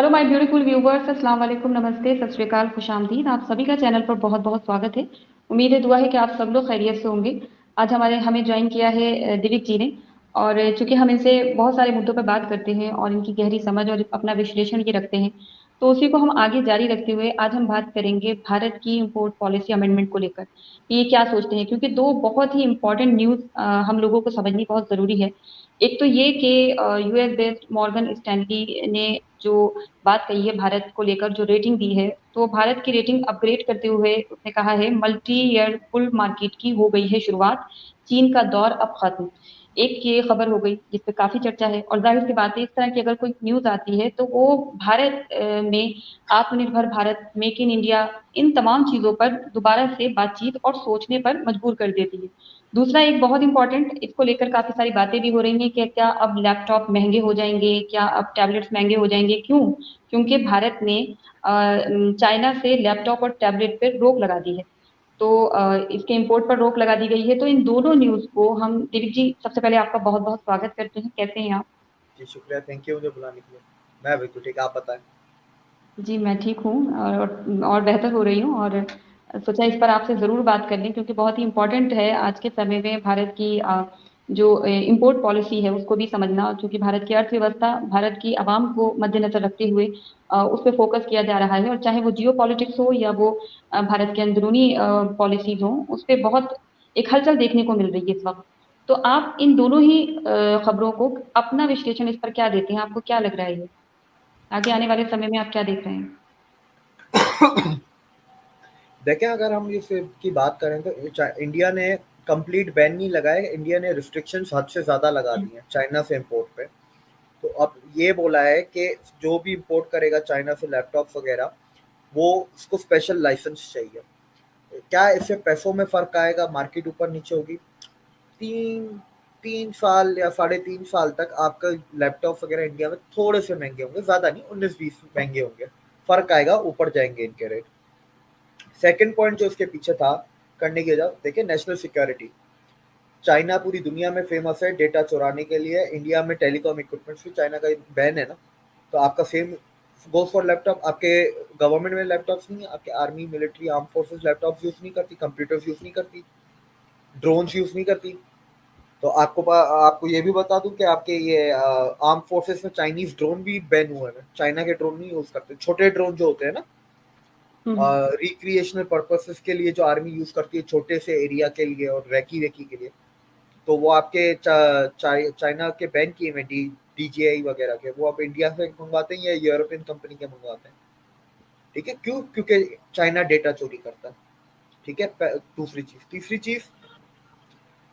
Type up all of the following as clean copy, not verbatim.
Hello my beautiful viewers, अस्सलाम वालेकुम, नमस्ते, सत श्री अकाल, खुशामदीद। आप सभी का चैनल पर बहुत बहुत स्वागत है। उम्मीद है, दुआ है कि आप सब लोग खैरियत से होंगे। आज हमें ज्वाइन किया है दिलीप जी ने। और चूंकि हम इनसे बहुत सारे मुद्दों पर बात करते हैं और इनकी गहरी समझ और अपना विश्लेषण ये रखते हैं, तो उसी को हम आगे जारी रखते हुए आज हम बात करेंगे भारत की इम्पोर्ट पॉलिसी अमेंडमेंट को लेकर कि ये क्या सोचते हैं, क्योंकि दो बहुत ही इंपॉर्टेंट न्यूज हम लोगों को समझनी बहुत जरूरी है। एक तो ये कि यूएस बेस्ड मॉर्गन स्टैनली ने जो बात कही है भारत को लेकर, जो रेटिंग दी है, तो भारत की रेटिंग अपग्रेड करते हुए उसने कहा है मल्टी ईयर बुल मार्केट की हो गई है शुरुआत, चीन का दौर अब खत्म। एक ये खबर हो गई जिस पे काफी चर्चा है। और जाहिर सी बात है, इस तरह की अगर कोई न्यूज आती है तो वो भारत में आत्मनिर्भर भारत, मेक इन इंडिया, इन तमाम चीजों पर दोबारा से बातचीत और सोचने पर मजबूर कर देती है। दूसरा एक बहुत इंपॉर्टेंट, इसको लेकर काफी सारी बातें भी हो रही हैं कि क्या अब लैपटॉप महंगे हो जाएंगे, क्या अब टैबलेट्स महंगे हो जाएंगे। क्यों? क्योंकि भारत ने चाइना से लैपटॉप और टैबलेट पर रोक लगा दी है। तो इसके इंपोर्ट पर रोक लगा दी गई है। तो इन दोनों न्यूज को हम, दिलीप जी, सबसे पहले आपका बहुत बहुत स्वागत करते हैं। कैसे हैं आप? जी, शुक्रिया, थैंक यू मुझे बुलाने के लिए। मैं बिल्कुल ठीक, आप बताएँ? जी, मैं ठीक हूँ और बेहतर हो रही हूँ। और सोचा इस पर आपसे ज़रूर बात कर लें, क्योंकि बहुत ही इम्पोर्टेंट है आज के समय में भारत की जो इम्पोर्ट पॉलिसी है उसको भी समझना, क्योंकि भारत की अर्थव्यवस्था, भारत की आवाम को मद्देनजर रखते हुए उस पर फोकस किया जा रहा है। और चाहे वो जियो पॉलिटिक्स हो या वो भारत के अंदरूनी पॉलिसीज हो, उस पर बहुत एक हलचल देखने को मिल रही है इस वक्त। तो आप इन दोनों ही खबरों को अपना विश्लेषण इस पर क्या देते हैं? आपको क्या लग रहा है ये आगे आने वाले समय में आप क्या देख रहे हैं? देखें, अगर हम इस की बात करें तो इंडिया ने कंप्लीट बैन नहीं लगाया, इंडिया ने रिस्ट्रिक्शंस हद से ज़्यादा लगा दी हैं चाइना से इम्पोर्ट पे। तो अब ये बोला है कि जो भी इम्पोर्ट करेगा चाइना से लैपटॉप्स वगैरह, वो उसको स्पेशल लाइसेंस चाहिए। क्या इससे पैसों में फ़र्क आएगा, मार्केट ऊपर नीचे होगी? 3 3 साल या साढ़े 3 साल तक आपका लैपटॉप वगैरह इंडिया में थोड़े से महँगे होंगे, ज़्यादा नहीं, 19-20 महँगे होंगे। फ़र्क आएगा, ऊपर जाएँगे इनके रेट। सेकंड पॉइंट जो इसके पीछे था करने की वजह, देखिए, नेशनल सिक्योरिटी। चाइना पूरी दुनिया में फेमस है डेटा चुराने के लिए। इंडिया में टेलीकॉम इक्विपमेंट्स भी चाइना का बैन है ना, तो आपका सेम गोज फॉर लैपटॉप। आपके गवर्नमेंट में लैपटॉप्स नहीं है, आपके army, military, arm forces laptops use नहीं करती, कंप्यूटर्स यूज़ नहीं करती, ड्रोन्स यूज़ नहीं करती। तो आपको ये भी बता दूं कि आपके ये आर्म फोर्सेस में चाइनीज ड्रोन भी बैन हुए हैं। चाइना के ड्रोन नहीं यूज़ करते, छोटे ड्रोन जो होते हैं ना, हम्म। रिक्रिएशनल पर्पसेस के लिए जो आर्मी यूज़ करती है छोटे से एरिया के लिए और रेकी वेकी के लिए, तो वो आपके चाइना के बैन किए हुए डीजीआई वगैरह के, वो आप इंडिया से मंगवाते हैं या यूरोपियन कंपनी के मंगवाते हैं। ठीक है, क्यों? क्योंकि चाइना डेटा चोरी करता है। ठीक है, दूसरी चीज, तीसरी चीज,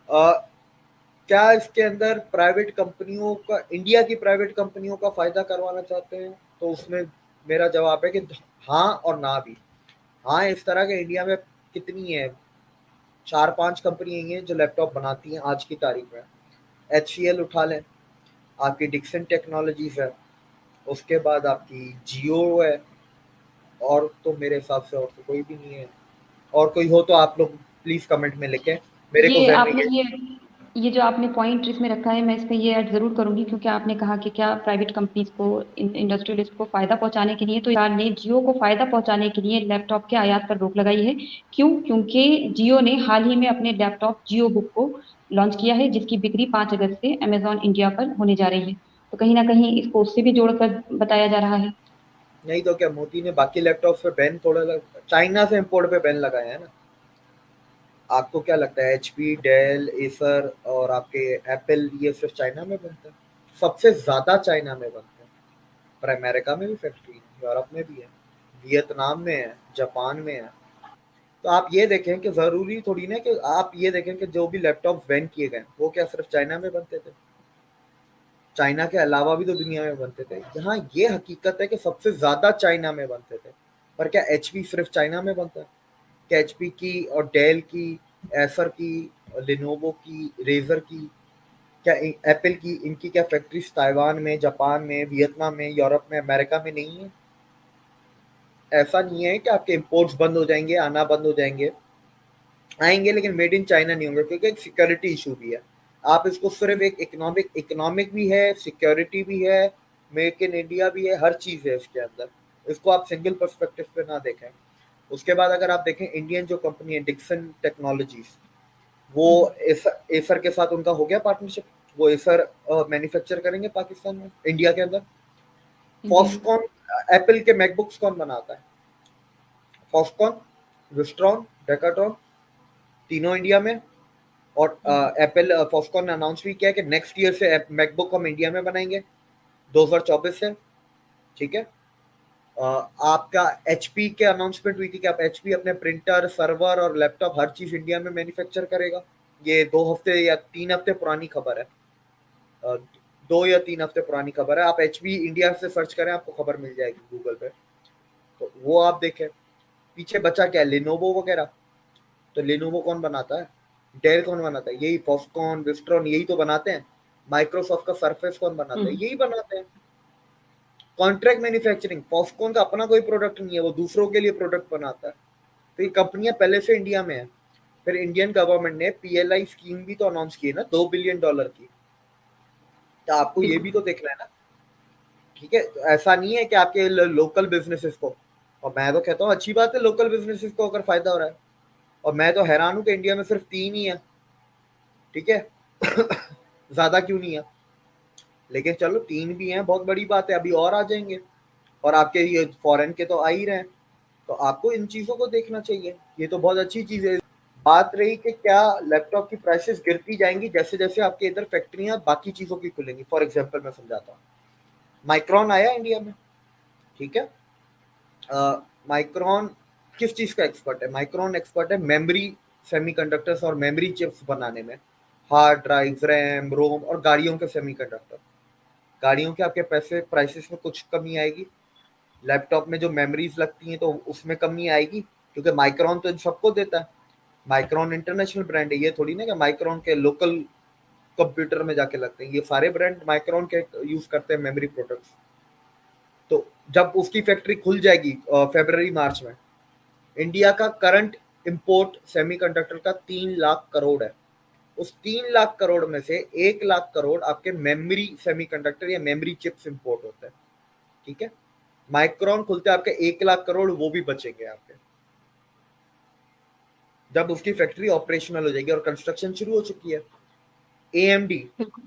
क्या इसके अंदर प्राइवेट कंपनियों का, इंडिया की प्राइवेट कंपनियों का फायदा करवाना चाहते हैं? तो उसमें मेरा जवाब है कि हाँ और ना भी। हाँ, इस तरह के इंडिया में कितनी है, 4-5 कंपनी हैं जो लैपटॉप बनाती हैं आज की तारीख में। एचसीएल उठा लें, आपकी डिक्सन टेक्नोलॉजीज है, उसके बाद आपकी जियो है, और तो मेरे हिसाब से और तो कोई भी नहीं है। और कोई हो तो आप लोग प्लीज कमेंट में लिखें, मेरे को ये जहन में आपने ये। ये जो आपने पॉइंट इसमें रखा है, मैं इस पे ये ऐड जरूर करूंगी, क्योंकि आपने कहा कि क्या प्राइवेट कंपनीज को, इंडस्ट्रियलिस्ट को फायदा पहुंचाने के लिए, तो सरकार ने जियो को फायदा पहुंचाने के लिए लैपटॉप के आयात पर रोक लगाई है। क्यों? क्योंकि जियो ने हाल ही में अपने लैपटॉप जियो बुक को लॉन्च किया है, जिसकी बिक्री 5 अगस्त से अमेजॉन इंडिया पर होने जा रही है। तो कहीं ना कहीं इसको उससे भी जोड़कर बताया जा रहा है। नहीं तो क्या मोदी ने बाकी लैपटॉप पे बैन थोड़ा चाइना से इम्पोर्ट पे बैन लगाया है ना? आपको क्या लगता है एचपी, डेल, एसर और आपके एप्पल, ये सिर्फ चाइना में बनता है? सबसे ज्यादा चाइना में बनता है। पर अमेरिका में भी फैक्ट्री है, यूरोप में भी है, वियतनाम में है, जापान में है। तो आप ये देखें कि जरूरी थोड़ी ना कि आप ये देखें कि जो भी लैपटॉप बैन किए गए वो क्या सिर्फ चाइना में बनते थे? चाइना के अलावा भी तो दुनिया में बनते थे। यहाँ ये हकीकत है कि सबसे ज्यादा चाइना में बनते थे। पर क्या एचपी सिर्फ चाइना में बनता है? क्या एचपी की और डेल की, एसर की, लिनोवो की, रेजर की, क्या एप्पल की, इनकी क्या फैक्ट्रीज ताइवान में, जापान में, वियतनाम में, यूरोप में, अमेरिका में नहीं है? ऐसा नहीं है कि आपके इंपोर्ट्स बंद हो जाएंगे, आना बंद हो जाएंगे। आएंगे लेकिन मेड इन चाइना नहीं होंगे, क्योंकि एक सिक्योरिटी इशू भी है। आप इसको सिर्फ एक इकोनॉमिक इकोनॉमिक भी है, सिक्योरिटी भी है, मेक इन इंडिया भी है, हर चीज़ है इसके अंदर। इसको आप सिंगल पर्सपेक्टिव पे ना देखें। उसके बाद अगर आप देखें इंडियन जो कंपनी है डिक्सन टेक्नोलॉजीज, वो हम्म, एसर के साथ उनका हो गया पार्टनरशिप। वो एसर मैन्युफैक्चर करेंगे पाकिस्तान में, इंडिया के अंदर। जी। फॉक्सकॉन, एप्पल के मैकबुक्स कौन बनाता है? फॉक्सकॉन, विस्ट्रॉन, डेकाट्रॉन, तीनों इंडिया में। और हम्म, एप्पल, फॉक्सकॉन ने अनाउंस भी किया कि नेक्स्ट ईयर से मैकबुक हम इंडिया में बनाएंगे, 2024 से। ठीक है। आपका एचपी के अनाउंसमेंट हुई थी कि आप एचपी अपने प्रिंटर, सर्वर और लैपटॉप हर चीज इंडिया में मैन्युफैक्चर करेगा। ये 2 हफ्ते या 3 हफ्ते पुरानी खबर है। अ, 2 या 3 हफ्ते पुरानी खबर है। आप एचपी इंडिया से सर्च करें, आपको खबर मिल जाएगी गूगल पे। तो वो आप देखें। पीछे बचा क्या? लेनोवो वगैरह। तो लेनोवो कौन बनाता है? डेल कौन बनाता है? यही फॉक्सकॉन, विस्ट्रॉन, यही तो बनाते हैं। माइक्रोसॉफ्ट का सरफेस कौन बनाता है? हम्म, यही बनाते हैं। कॉन्ट्रैक्ट मैन्युफैक्चरिंग, फॉक्सकॉन का अपना कोई प्रोडक्ट नहीं है, वो दूसरों के लिए प्रोडक्ट बनाता है। तो ये कंपनियां पहले से इंडिया में है। फिर इंडियन गवर्नमेंट ने पीएलआई स्कीम भी तो अनाउंस की है ना, $2 बिलियन की। तो आपको ये भी बिल्कुल। तो देखना है ना। ठीक है, तो ऐसा नहीं है कि आपके लोकल बिजनेसेस को, और मैं तो कहता हूँ अच्छी बात है लोकल बिजनेसेस को अगर फायदा हो रहा है। और मैं तो हैरान हूँ कि इंडिया में सिर्फ 3 ही है। ठीक है। ज्यादा क्यों नहीं है? लेकिन चलो 3 भी हैं, बहुत बड़ी बात है, अभी और आ जाएंगे। और आपके ये फॉरेन के तो आ ही रहे हैं। तो आपको इन चीजों को देखना चाहिए, ये तो बहुत अच्छी चीज है। बात रही कि क्या लैपटॉप की प्राइसेस गिरती जाएंगी जैसे जैसे आपके इधर फैक्ट्रियां बाकी चीजों की खुलेंगी। फॉर एग्जांपल मैं समझाता हूँ। माइक्रॉन आया इंडिया में। ठीक है। माइक्रॉन किस चीज का एक्सपर्ट है? माइक्रॉन एक्सपर्ट है मेमोरी, सेमीकंडक्टर्स और मेमोरी चिप्स बनाने में। हार्ड ड्राइव, रैम, रोम और गाड़ियों के सेमीकंडक्टर। गाड़ियों के आपके पैसे प्राइसेस में कुछ कमी आएगी। लैपटॉप में जो मेमोरीज लगती हैं तो उसमें कमी आएगी, क्योंकि माइक्रॉन तो इन सबको देता है। माइक्रॉन इंटरनेशनल ब्रांड है, ये थोड़ी ना कि माइक्रॉन के लोकल कंप्यूटर में जाके लगते हैं। ये सारे ब्रांड माइक्रॉन के यूज करते हैं मेमोरी प्रोडक्ट्स। तो जब उसकी फैक्ट्री खुल जाएगी फरवरी मार्च में, इंडिया का करंट इंपोर्ट सेमीकंडक्टर का 3 लाख करोड़ है। उस 3 लाख करोड़ में से 1 लाख करोड़ आपके मेमोरी सेमीकंडक्टर या मेमोरी चिप्स इंपोर्ट होते हैं। ठीक है। माइक्रॉन खुलते आपके 1 लाख करोड़ वो भी बचेंगे आपके, जब उसकी फैक्ट्री ऑपरेशनल हो जाएगी। और कंस्ट्रक्शन शुरू हो चुकी है। एएमडी, बिल्कुल।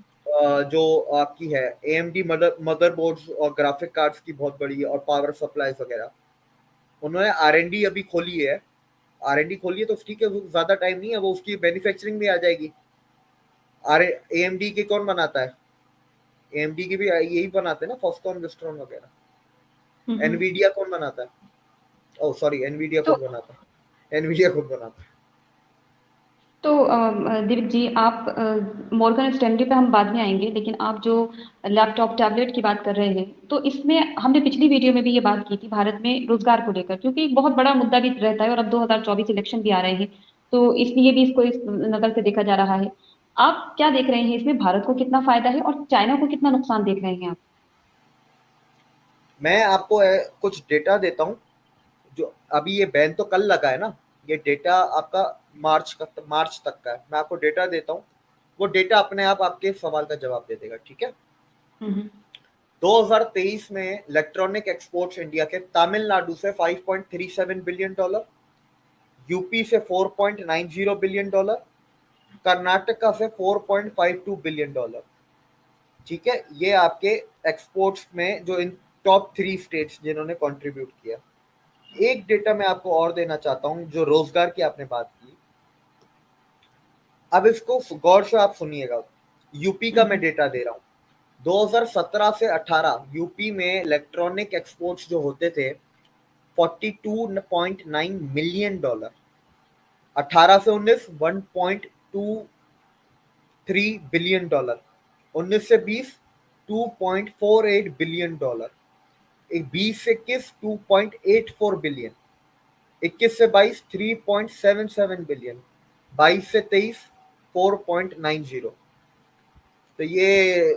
जो आपकी है एएमडी मदरबोर्ड्स और ग्राफिक कार्ड्स की बहुत बड़ी है, और पावर सप्लाईज वगैरह, उन्होंने आर एन डी अभी खोली है। आर एन डी खोली है तो ठीक है, ज्यादा टाइम नहीं है, वो उसकी मैन्युफैक्चरिंग भी आ जाएगी। आर एएमडी की कौन बनाता है? एएमडी की भी यही बनाते हैं ना, फॉक्सकॉन, विस्ट्रॉन वगैरह। हम्म। एनवीडिया कौन बनाता है? ओह सॉरी, एनवीडिया तो खुद बनाता है। एनवीडिया खुद बनाता है। तो दिलीप जी, आप मॉर्गन स्टैनली पे हम बाद में आएंगे, लेकिन आप जो लैपटॉप टैबलेट की बात कर रहे हैं, तो इसमें हमने पिछली वीडियो में भी ये बात की थी भारत में रोजगार को लेकर, क्योंकि एक बहुत बड़ा मुद्दा भी रहता है और अब 2024 इलेक्शन भी आ रहे हैं, तो इसलिए भी इसको इस नजर से देखा जा रहा है। आप क्या देख रहे हैं इसमें, भारत को कितना फायदा है और चाइना को कितना नुकसान देख रहे हैं आप? मैं आपको कुछ डेटा देता हूँ। जो अभी ये बैन तो कल लगा है ना, ये डेटा आपका मार्च तक का है। मैं आपको डेटा देता हूँ, वो डेटा अपने आप आपके सवाल का जवाब दे देगा। ठीक है। हम्म। 2023 में इलेक्ट्रॉनिक एक्सपोर्ट्स इंडिया के तमिलनाडु से $5.37 बिलियन, यूपी से $4.90 बिलियन, कर्नाटका से $4.52 बिलियन। ठीक है। ये आपके एक्सपोर्ट्स में जो इन टॉप 3 स्टेट्स जिन्होंने कंट्रीब्यूट किया। एक डेटा मैं आपको और देना चाहता हूं, जो रोजगार की आपने बात की। अब इसको गौर से आप सुनिएगा। यूपी का मैं हम्म। डेटा दे रहा हूं। 2017 से 18 यूपी में इलेक्ट्रॉनिक एक्सपोर्ट्स जो होते थे $42.9 मिलियन। 18 से 19 $1.23 बिलियन। 19 से 20 $2.48 बिलियन। एक 20 से 21 $2.84 बिलियन। 21 से 22 $3.77 बिलियन। 22 से 23 $4.90। तो ये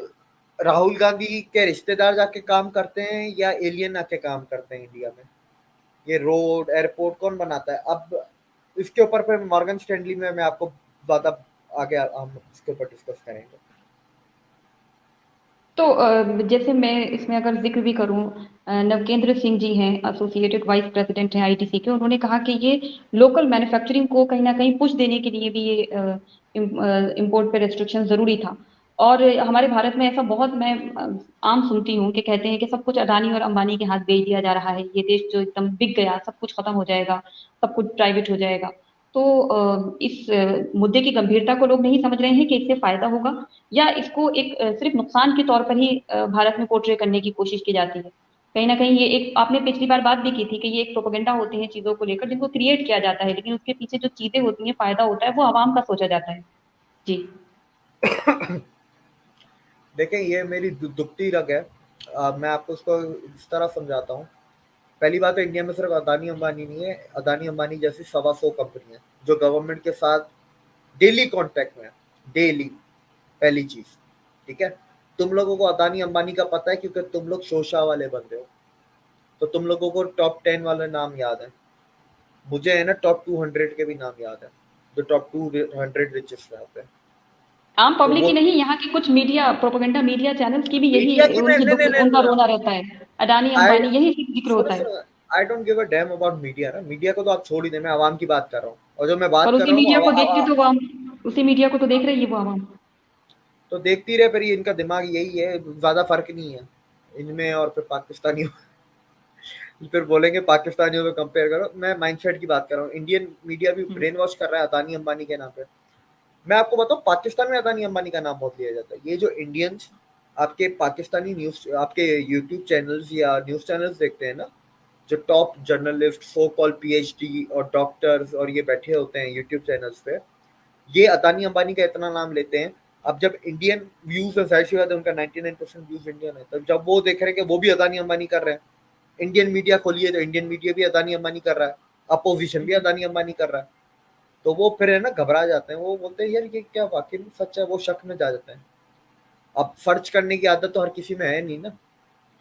राहुल गांधी के रिश्तेदार जाके काम करते हैं या एलियन आके काम करते हैं इंडिया में? ये रोड, एयरपोर्ट कौन बनाता है? अब इसके ऊपर फिर मॉर्गन स्टैनली में मैं आपको ज्यादा आगे हम इसके ऊपर डिस्कस करेंगे। तो जैसे मैं इसमें अगर जिक्र भी करूं, नवकेंद्र सिंह जी हैं, एसोसिएटेड वाइस प्रेसिडेंट हैं आईटीसी के, उन्होंने कहा कि ये लोकल मैन्युफैक्चरिंग को कहीं ना कहीं पुश देने के लिए भी ये इम्पोर्ट पे रेस्ट्रिक्शन जरूरी था। और हमारे भारत में ऐसा बहुत मैं आम सुनती हूँ कि कहते हैं कि सब कुछ अडानी और अंबानी के हाथ भेज दिया जा रहा है, ये देश जो एकदम बिक गया, सब कुछ खत्म हो जाएगा, सब कुछ प्राइवेट हो जाएगा। तो इस मुद्दे की गंभीरता को लोग नहीं समझ रहे हैं कि इससे फायदा होगा, या इसको एक सिर्फ नुकसान के तौर पर ही भारत में पोर्ट्रे करने की कोशिश की जाती है। कहीं ना कहीं ये एक, आपने पिछली बार बात भी की थी कि ये एक प्रोपेगेंडा होती है चीजों को लेकर, जिनको क्रिएट किया जाता है, लेकिन उसके पीछे जो चीजें होती हैं, फायदा होता है, वो आवाम का सोचा जाता है। जी। देखें, ये मेरी दुखती रग है। मैं आपको उसको इस तरह समझाता हूँ। पहली बात तो इंडिया में सिर्फ अदानी अंबानी नहीं है, अदानी अंबानी जैसी 125 कंपनी है जो गवर्नमेंट के साथ डेली कांटेक्ट में है, डेली। पहली चीज, ठीक है। तुम लोगों को अदानी अंबानी का पता है क्योंकि तुम लोग शोशा वाले बंदे हो, तो तुम लोगों को टॉप 10 वाले नाम याद है। मुझे है ना टॉप 200 के भी नाम याद है, जो टॉप 200 रिचेस्ट रहते हैं। आम तो पब्लिक वो की नहीं, यहाँ की कुछ मीडिया, प्रोपेगेंडा मीडिया चैनल्स की भी मीडिया यही की मैं उनकी नहीं दुख, नहीं नहीं उनका नहीं, रोना रहता है। अडानी आई अंबानी यही सिर्फ जिक्र सुनो होता है। सुनो, I don't give a damn about media ना। मीडिया को तो आप छोड़ ही दें, मैं आवाम की बात कर रहा हूँ, और जो मैं पर बात कर उसी रहा हूँ वो मीडिया को देखते तो वो उसी मीडिया को तो देख रही है वो आवाम। तो देखती रहे, पर ये इनका दिमाग यही है, ज्यादा फर्क नहीं है इनमें और फिर पाकिस्तानियों। फिर बोलेंगे पाकिस्तानियों में कंपेयर करो। मैं माइंडसेट की बात कर रहा हूँ। इंडियन मीडिया भी हम्म। ब्रेन वॉश कर रहा है अदानी अंबानी के नाम पे। मैं आपको बताऊं, पाकिस्तान में अदानी अंबानी का नाम बहुत लिया जाता है। ये जो इंडियंस आपके पाकिस्तानी न्यूज, आपके यूट्यूब चैनल्स या न्यूज चैनल्स देखते हैं ना, जो टॉप जर्नलिस्ट, सो कॉल पीएचडी और डॉक्टर्स और ये बैठे होते हैं यूट्यूब चैनल्स पे, ये अदानी अंबानी का इतना नाम लेते हैं। अब जब इंडियन व्यूज है, जाहिर सी बात है उनका 99% व्यूज इंडियन है, तब जब वो देख रहे हैं कि वो भी अदानी अंबानी कर रहे हैं, इंडियन मीडिया खोलिए तो इंडियन मीडिया भी अदानी अंबानी कर रहा है, अपोजिशन भी अदानी अंबानी कर रहा है, तो वो फिर है ना घबरा जाते हैं। वो बोलते हैं यार ये क्या वाकई में सच है, वो शक में जा जाते हैं। अब सर्च करने की आदत तो हर किसी में है नहीं ना।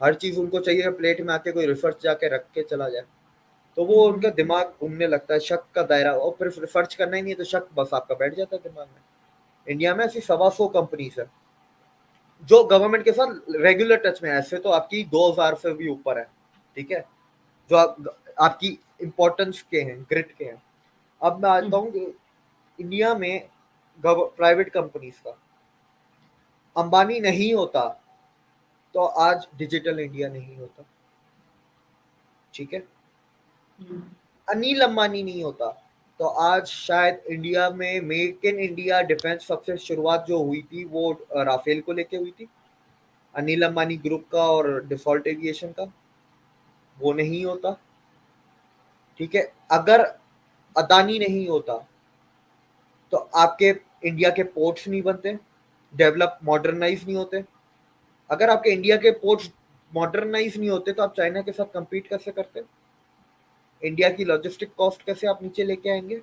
हर चीज उनको चाहिए प्लेट में आके कोई रिसर्च जाके रख के चला जाए, तो वो उनका दिमाग घूमने लगता है, शक का दायरा, और फिर रिसर्च करना ही नहीं है तो शक बस आपका बैठ जाता है दिमाग में। इंडिया में ऐसी 125 कंपनीज है जो गवर्नमेंट के साथ रेगुलर टच में है। ऐसे तो आपकी 2000 से भी ऊपर है, ठीक है, जो आपकी इम्पोर्टेंस के हैं, ग्रिड के हैं। अब मैं आता हूँ इंडिया में प्राइवेट कंपनीज का। अंबानी नहीं होता तो आज डिजिटल इंडिया नहीं होता, ठीक है। अनिल अंबानी नहीं होता तो आज शायद इंडिया में मेक इन इंडिया डिफेंस सबसे शुरुआत जो हुई थी वो राफेल को लेके हुई थी, अनिल अंबानी ग्रुप का और डिफॉल्ट एविएशन का, वो नहीं होता, ठीक है। अगर अदानी नहीं होता तो आपके इंडिया के पोर्ट्स नहीं बनते, डेवलप मॉडर्नाइज नहीं होते। अगर आपके इंडिया के पोर्ट्स मॉडर्नाइज नहीं होते तो आप चाइना के साथ compete कैसे करते? इंडिया की लॉजिस्टिक कॉस्ट कैसे आप नीचे लेके आएंगे?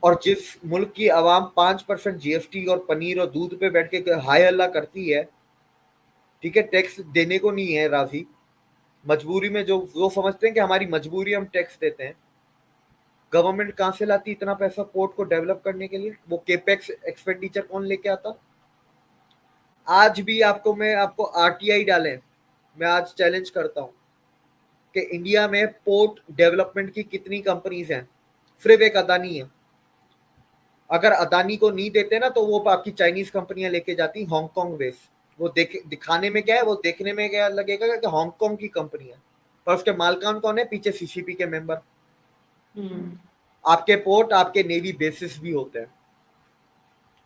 और जिस मुल्क की आवाम 5% जीएसटी और पनीर और दूध पे बैठ के हाय हल्ला करती है, ठीक है, टैक्स देने को नहीं है राजी, मजबूरी में जो वो समझते हैं कि हमारी मजबूरी हम टैक्स देते हैं, गवर्नमेंट कहाँ से लाती इतना पैसा पोर्ट को डेवलप करने के लिए? वो केपेक्स एक्सपेंडिचर कौन लेके आता? आज भी मैं आपको आरटीआई डालें, मैं आज चैलेंज करता हूं कि इंडिया में पोर्ट डेवलपमेंट की कितनी कंपनीज हैं? सिर्फ एक अदानी है। अगर अदानी को नहीं देते ना तो वो आपकी चाइनीज कंपनियां लेके जाती हांगकांग बेस। वो दिखाने में क्या है, वो देखने में क्या लगेगा कि हांगकांग की कंपनी है, पर उसके मालकान कौन है? पीछे सीसीपी के मेंबर। आपके पोर्ट आपके नेवी बेसिस भी होते हैं,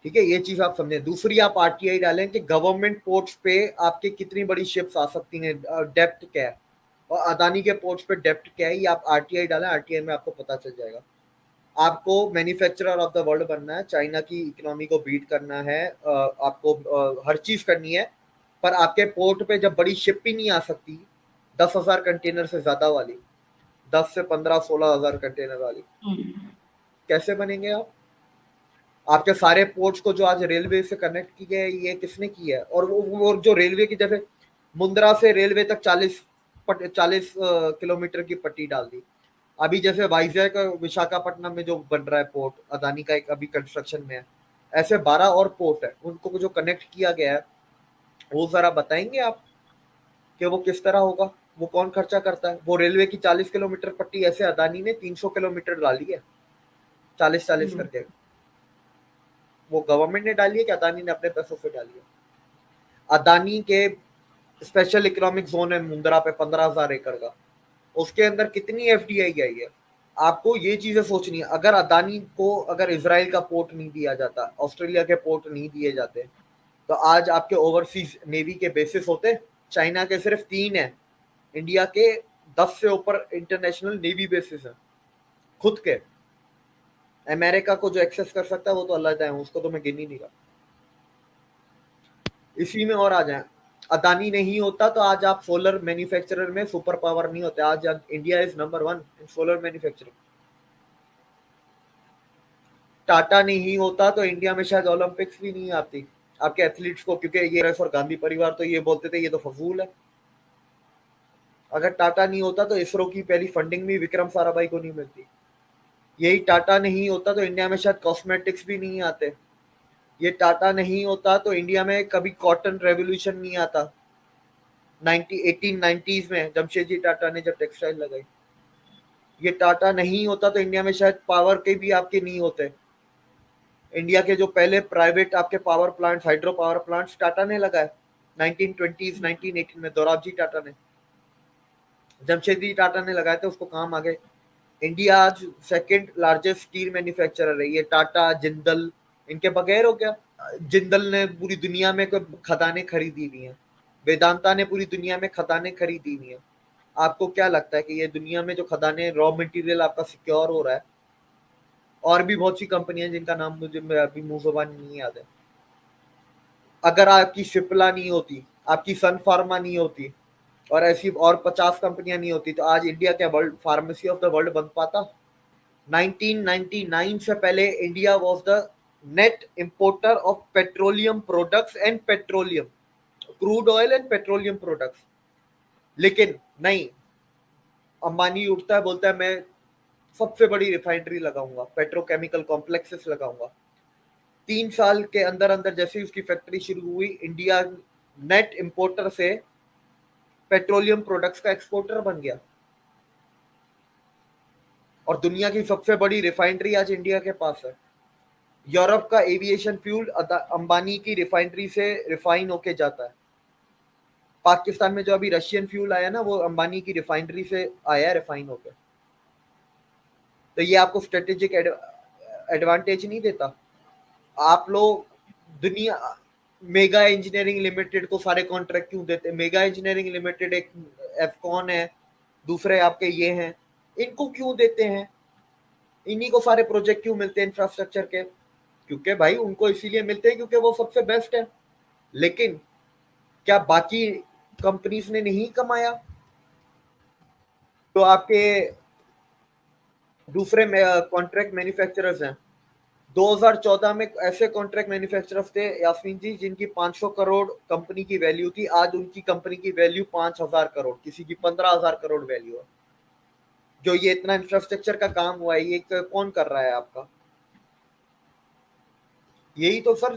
ठीक है, ये चीज आप समझें। दूसरी, आप आरटीआई डालें कि गवर्नमेंट पोर्ट्स पे आपके कितनी बड़ी शिप्स आ सकती हैं, डेप्थ क्या है, और अदानी के पोर्ट्स पे डेप्थ क्या है, ये आप आरटीआई डालें, आरटीआई में आपको पता चल जाएगा। आपको मैन्युफैक्चरर ऑफ द वर्ल्ड बनना है, चाइना की इकोनॉमी को बीट करना है, आपको हर चीज करनी है, पर आपके पोर्ट पे जब बड़ी शिप ही नहीं आ सकती 10,000 कंटेनर से ज्यादा वाली, 10 से 15-16 हजार कंटेनर वाली, कैसे बनेंगे आप? आपके सारे पोर्ट्स को जो आज रेलवे से कनेक्ट की गए, ये किसने किया है? और वो जो रेलवे की, जैसे मुंद्रा से रेलवे तक 40 किलोमीटर की पट्टी डाल दी। अभी जैसे वाइजैक विशाखापट्टनम में जो बन रहा है पोर्ट, अदानी का एक अभी कंस्ट्रक्शन में है, ऐसे 12 और पोर्ट है, उनको जो कनेक्ट किया गया है वो जरा बताएंगे आप कि वो किस तरह होगा, वो कौन खर्चा करता है? वो रेलवे की 40 किलोमीटर पट्टी ऐसे अदानी ने 300 किलोमीटर डाली है, 40-40 हम्म। करके। वो गवर्नमेंट ने डाली है कि अदानी ने अपने पैसों से डाली है? अदानी के स्पेशल इकोनॉमिक जोन है मुंद्रा पे 15,000 एकड़ का, उसके अंदर कितनी एफडीआई आई है? आपको ये चीजें सोचनी है। अगर अदानी को अगर इसराइल का पोर्ट नहीं दिया जाता, ऑस्ट्रेलिया के पोर्ट नहीं दिए जाते, तो आज आपके ओवरसीज नेवी के बेसिस होते। चाइना के सिर्फ 3 है, इंडिया के 10 से ऊपर इंटरनेशनल नेवी बेसिस है खुद के। अमेरिका को जो एक्सेस कर सकता है वो तो अल्लाह है, उसको तो मैं गिन ही नहीं रहा। इसी में और आ जाए, अदानी नहीं होता तो आज आप सोलर मैन्युफैक्चरर में सुपर पावर नहीं होते। आज India is number 1 in solar manufacturing. Tata नहीं होता तो इंडिया में शायद ओलंपिक्स भी नहीं आती आपके एथलीट्स को, क्योंकि ये और गांधी परिवार तो ये बोलते थे ये तो फजूल है। अगर टाटा नहीं होता तो इसरो की पहली फंडिंग भी विक्रम साराभाई को नहीं मिलती। यही टाटा नहीं होता तो इंडिया में शायद कॉस्मेटिक्स भी नहीं आते। ये टाटा नहीं होता तो इंडिया में कभी कॉटन रेवोल्यूशन नहीं आता 1890s में, जमशेदजी टाटा ने जब टेक्सटाइल लगाई। ये टाटा नहीं होता तो इंडिया में शायद पावर के भी आपके नहीं होते। इंडिया के जो पहले प्राइवेट आपके power plants, hydro power plants Tata ने लगाए 1920s 1918 में, दोराबजी टाटा ने, जमशेदजी टाटा ने लगाए थे, उसको काम आ गए। इंडिया आज सेकंड लार्जेस्ट स्टील मैन्युफैक्चरर है। ये टाटा, जिंदल, इनके बगैर हो क्या? जिंदल ने पूरी दुनिया में खदानें खरीदी हुई हैं, वेदांता ने पूरी दुनिया में खदानें खरीदी हुई हैं। आपको क्या लगता है कि ये दुनिया में जो खदानें, रॉ मटेरियल आपका सिक्योर हो रहा है? और भी बहुत सी कंपनियां जिनका नाम मुझे अभी मुंह जुबान नहीं याद है। अगर आपकी सिप्ला नहीं होती, आपकी सन फार्मा नहीं होती, और ऐसी और 50 कंपनियां नहीं होती, तो आज इंडिया क्या world pharmacy of the world बन पाता? 1999 से पहले India was the net importer of petroleum products and petroleum, crude oil and petroleum products. लेकिन नहीं, अंबानी उठता है, बोलता है मैं सबसे बड़ी रिफाइनरी लगाऊंगा, पेट्रोकेमिकल कॉम्प्लेक्सेस लगाऊंगा। 3 साल के अंदर अंदर जैसे ही उसकी फैक्ट्री शुरू हुई, इंडिया नेट इंपोर्टर से पेट्रोलियम प्रोडक्ट्स का एक्सपोर्टर बन गया, और दुनिया की सबसे बड़ी रिफाइनरी आज इंडिया के पास है। यूरोप का एविएशन फ्यूल अंबानी की रिफाइनरी से रिफाइन होके जाता है। पाकिस्तान में जो अभी रशियन फ्यूल आया ना, वो अंबानी की रिफाइनरी से आया, रिफाइन होकर। तो ये आपको स्ट्रेटेजिक एडवांटेज नहीं देता? आप लोग दुनिया, मेगा इंजीनियरिंग लिमिटेड को सारे कॉन्ट्रैक्ट क्यों देते? मेगा इंजीनियरिंग लिमिटेड एक एफकॉन है, दूसरे आपके ये हैं, इनको क्यों देते हैं? इन्हीं को सारे प्रोजेक्ट क्यों मिलते हैं इंफ्रास्ट्रक्चर के? क्योंकि भाई उनको इसीलिए मिलते हैं क्योंकि वो सबसे बेस्ट है। लेकिन क्या बाकी कंपनीज ने नहीं कमाया? तो आपके दूसरे कॉन्ट्रैक्ट मैन्युफैक्चरर्स हैं। 2014 में ऐसे कॉन्ट्रैक्ट मैन्युफैक्चरर्स थे यास्मीन जी, जिनकी 500 करोड़ कंपनी की वैल्यू थी। आज उनकी कंपनी की वैल्यू 5,000 करोड़, किसी की 15,000 करोड़ वैल्यू है। जो ये इतना इंफ्रास्ट्रक्चर का काम हुआ है, ये कौन कर रहा है आपका? यही तो सर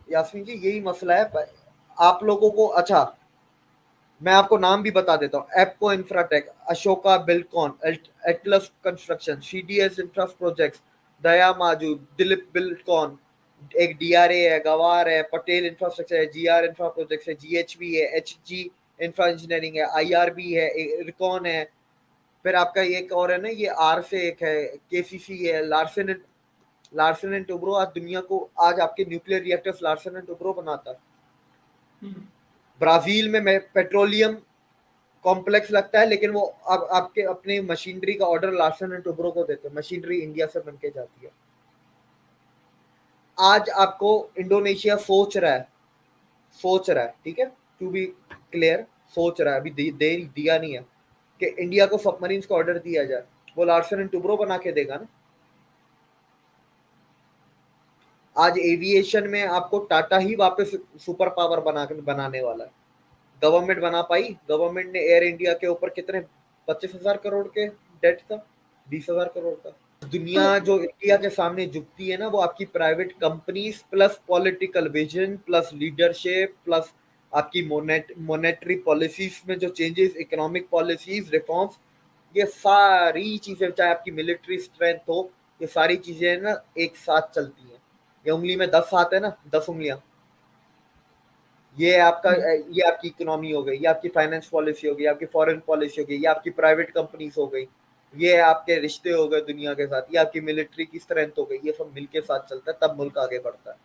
यास्मीन जी, यही मसला है आप लोगों को। अच्छा, मैं आपको नाम भी बता देता हूँ, Apco Infratech, Ashoka Buildcon, Atlas Construction, CDS Infra Projects, दया माजू, दिलीप बिल्डकॉन, एक डीआरए है, गवार है, पटेल इंफ्रास्ट्रक्चर है, जीआर इंफ्रा प्रोजेक्ट्स है, जीएचबी है, एचजी इंफ्रा इंजीनियरिंग है, आईआरबी है, रिकॉन है। फिर आपका एक और है ना, ये आर से एक है, केसीसी है, लार्सन एंड टुब्रो। आज दुनिया को, आज आपके nuclear reactors Larsen and Toubro बनाता है। ब्राजील में पेट्रोलियम कॉम्प्लेक्स लगता है, लेकिन वो अब आपके अपने मशीनरी का ऑर्डर लार्सन एंड टुब्रो को देते हैं, मशीनरी इंडिया से बनके जाती है। आज आपको इंडोनेशिया सोच रहा है, ठीक है, टू बी क्लियर, सोच रहा है, अभी दिया नहीं है, कि इंडिया को सबमरीन्स का ऑर्डर दिया जाए। वो लार्सन एंड टुब्रो बना के देगा ना। आज एविएशन में आपको टाटा ही वापस सुपर पावर बनाने वाला है। गवर्नमेंट बना पाई? गवर्नमेंट ने एयर इंडिया के ऊपर कितने, 25,000 करोड़ के डेट था, 20,000 करोड़ का। दुनिया तो जो इंडिया के सामने झुकती है ना, वो आपकी private companies plus political vision plus leadership plus आपकी मोनेटरी पॉलिसीज में जो चेंजेस, इकोनॉमिक पॉलिसीज रिफॉर्म्स, ये सारी चीजें, चाहे आपकी मिलिट्री स्ट्रेंथ हो, ये सारी चीजें ना एक साथ चलती हैं। ये उंगली में 10 हाथ है ना, 10 उंगलियां, ये आपका, ये आपकी इकोनॉमी हो गई, ये आपकी फाइनेंस पॉलिसी हो गई, आपकी फॉरेन पॉलिसी हो गई, ये आपकी प्राइवेट कंपनीज हो गई, ये आपके रिश्ते हो गए दुनिया के साथ, ये आपकी मिलिट्री की स्ट्रेंथ हो गई, ये सब मिलके साथ चलता है तब मुल्क आगे बढ़ता है।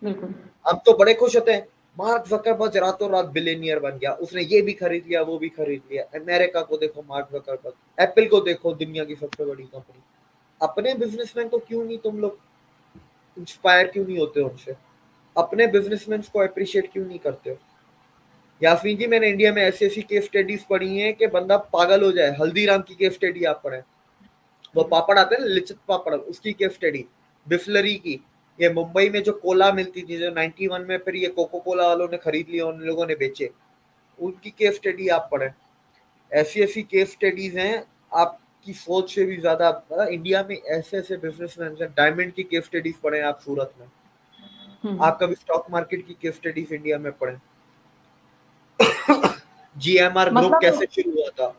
बिल्कुल। हम तो बड़े खुश होते हैं, मार्क जकरबर्ग रातों रात बिलियनियर बन गया, उसने ये भी खरीद लिया, वो भी खरीद लिया। अमेरिका को देखो, मार्क जकरबर्ग, एप्पल को देखो, दुनिया की सबसे बड़ी कंपनी। अपने बिजनेसमैन को क्यों नहीं तुम लोग इंस्पायर क्यों नहीं होते उनसे? अपने बिजनेसमैन को अप्रिशिएट क्यों नहीं करते हो? यास्मीन जी, मैंने इंडिया में ऐसी ऐसी केस स्टडीज पढ़ी हैं कि बंदा पागल हो जाए। हल्दीराम की केस स्टडी आप पढ़े, वो पापड़ आते हैं ना, लिचित पापड़, उसकी केस स्टडी, बिस्लरी की, ये मुंबई में जो कोला मिलती थी जो 91 में फिर ये कोको कोला वालों ने खरीद लिया, उन लोगों ने बेचे, उनकी केस स्टडी आप पढ़े। ऐसी ऐसी केस स्टडीज हैं, आपकी सोच से भी ज्यादा। इंडिया में ऐसे ऐसे बिजनेसमैन हैं, डायमंड की केस स्टडीज पढ़े आप सूरत में, हम्म। आप कभी स्टॉक मार्केट की केस स्टडीज इंडिया में पढ़े, जीएमआर ग्रुप मसला तो कैसे शुरू हुआ था। अब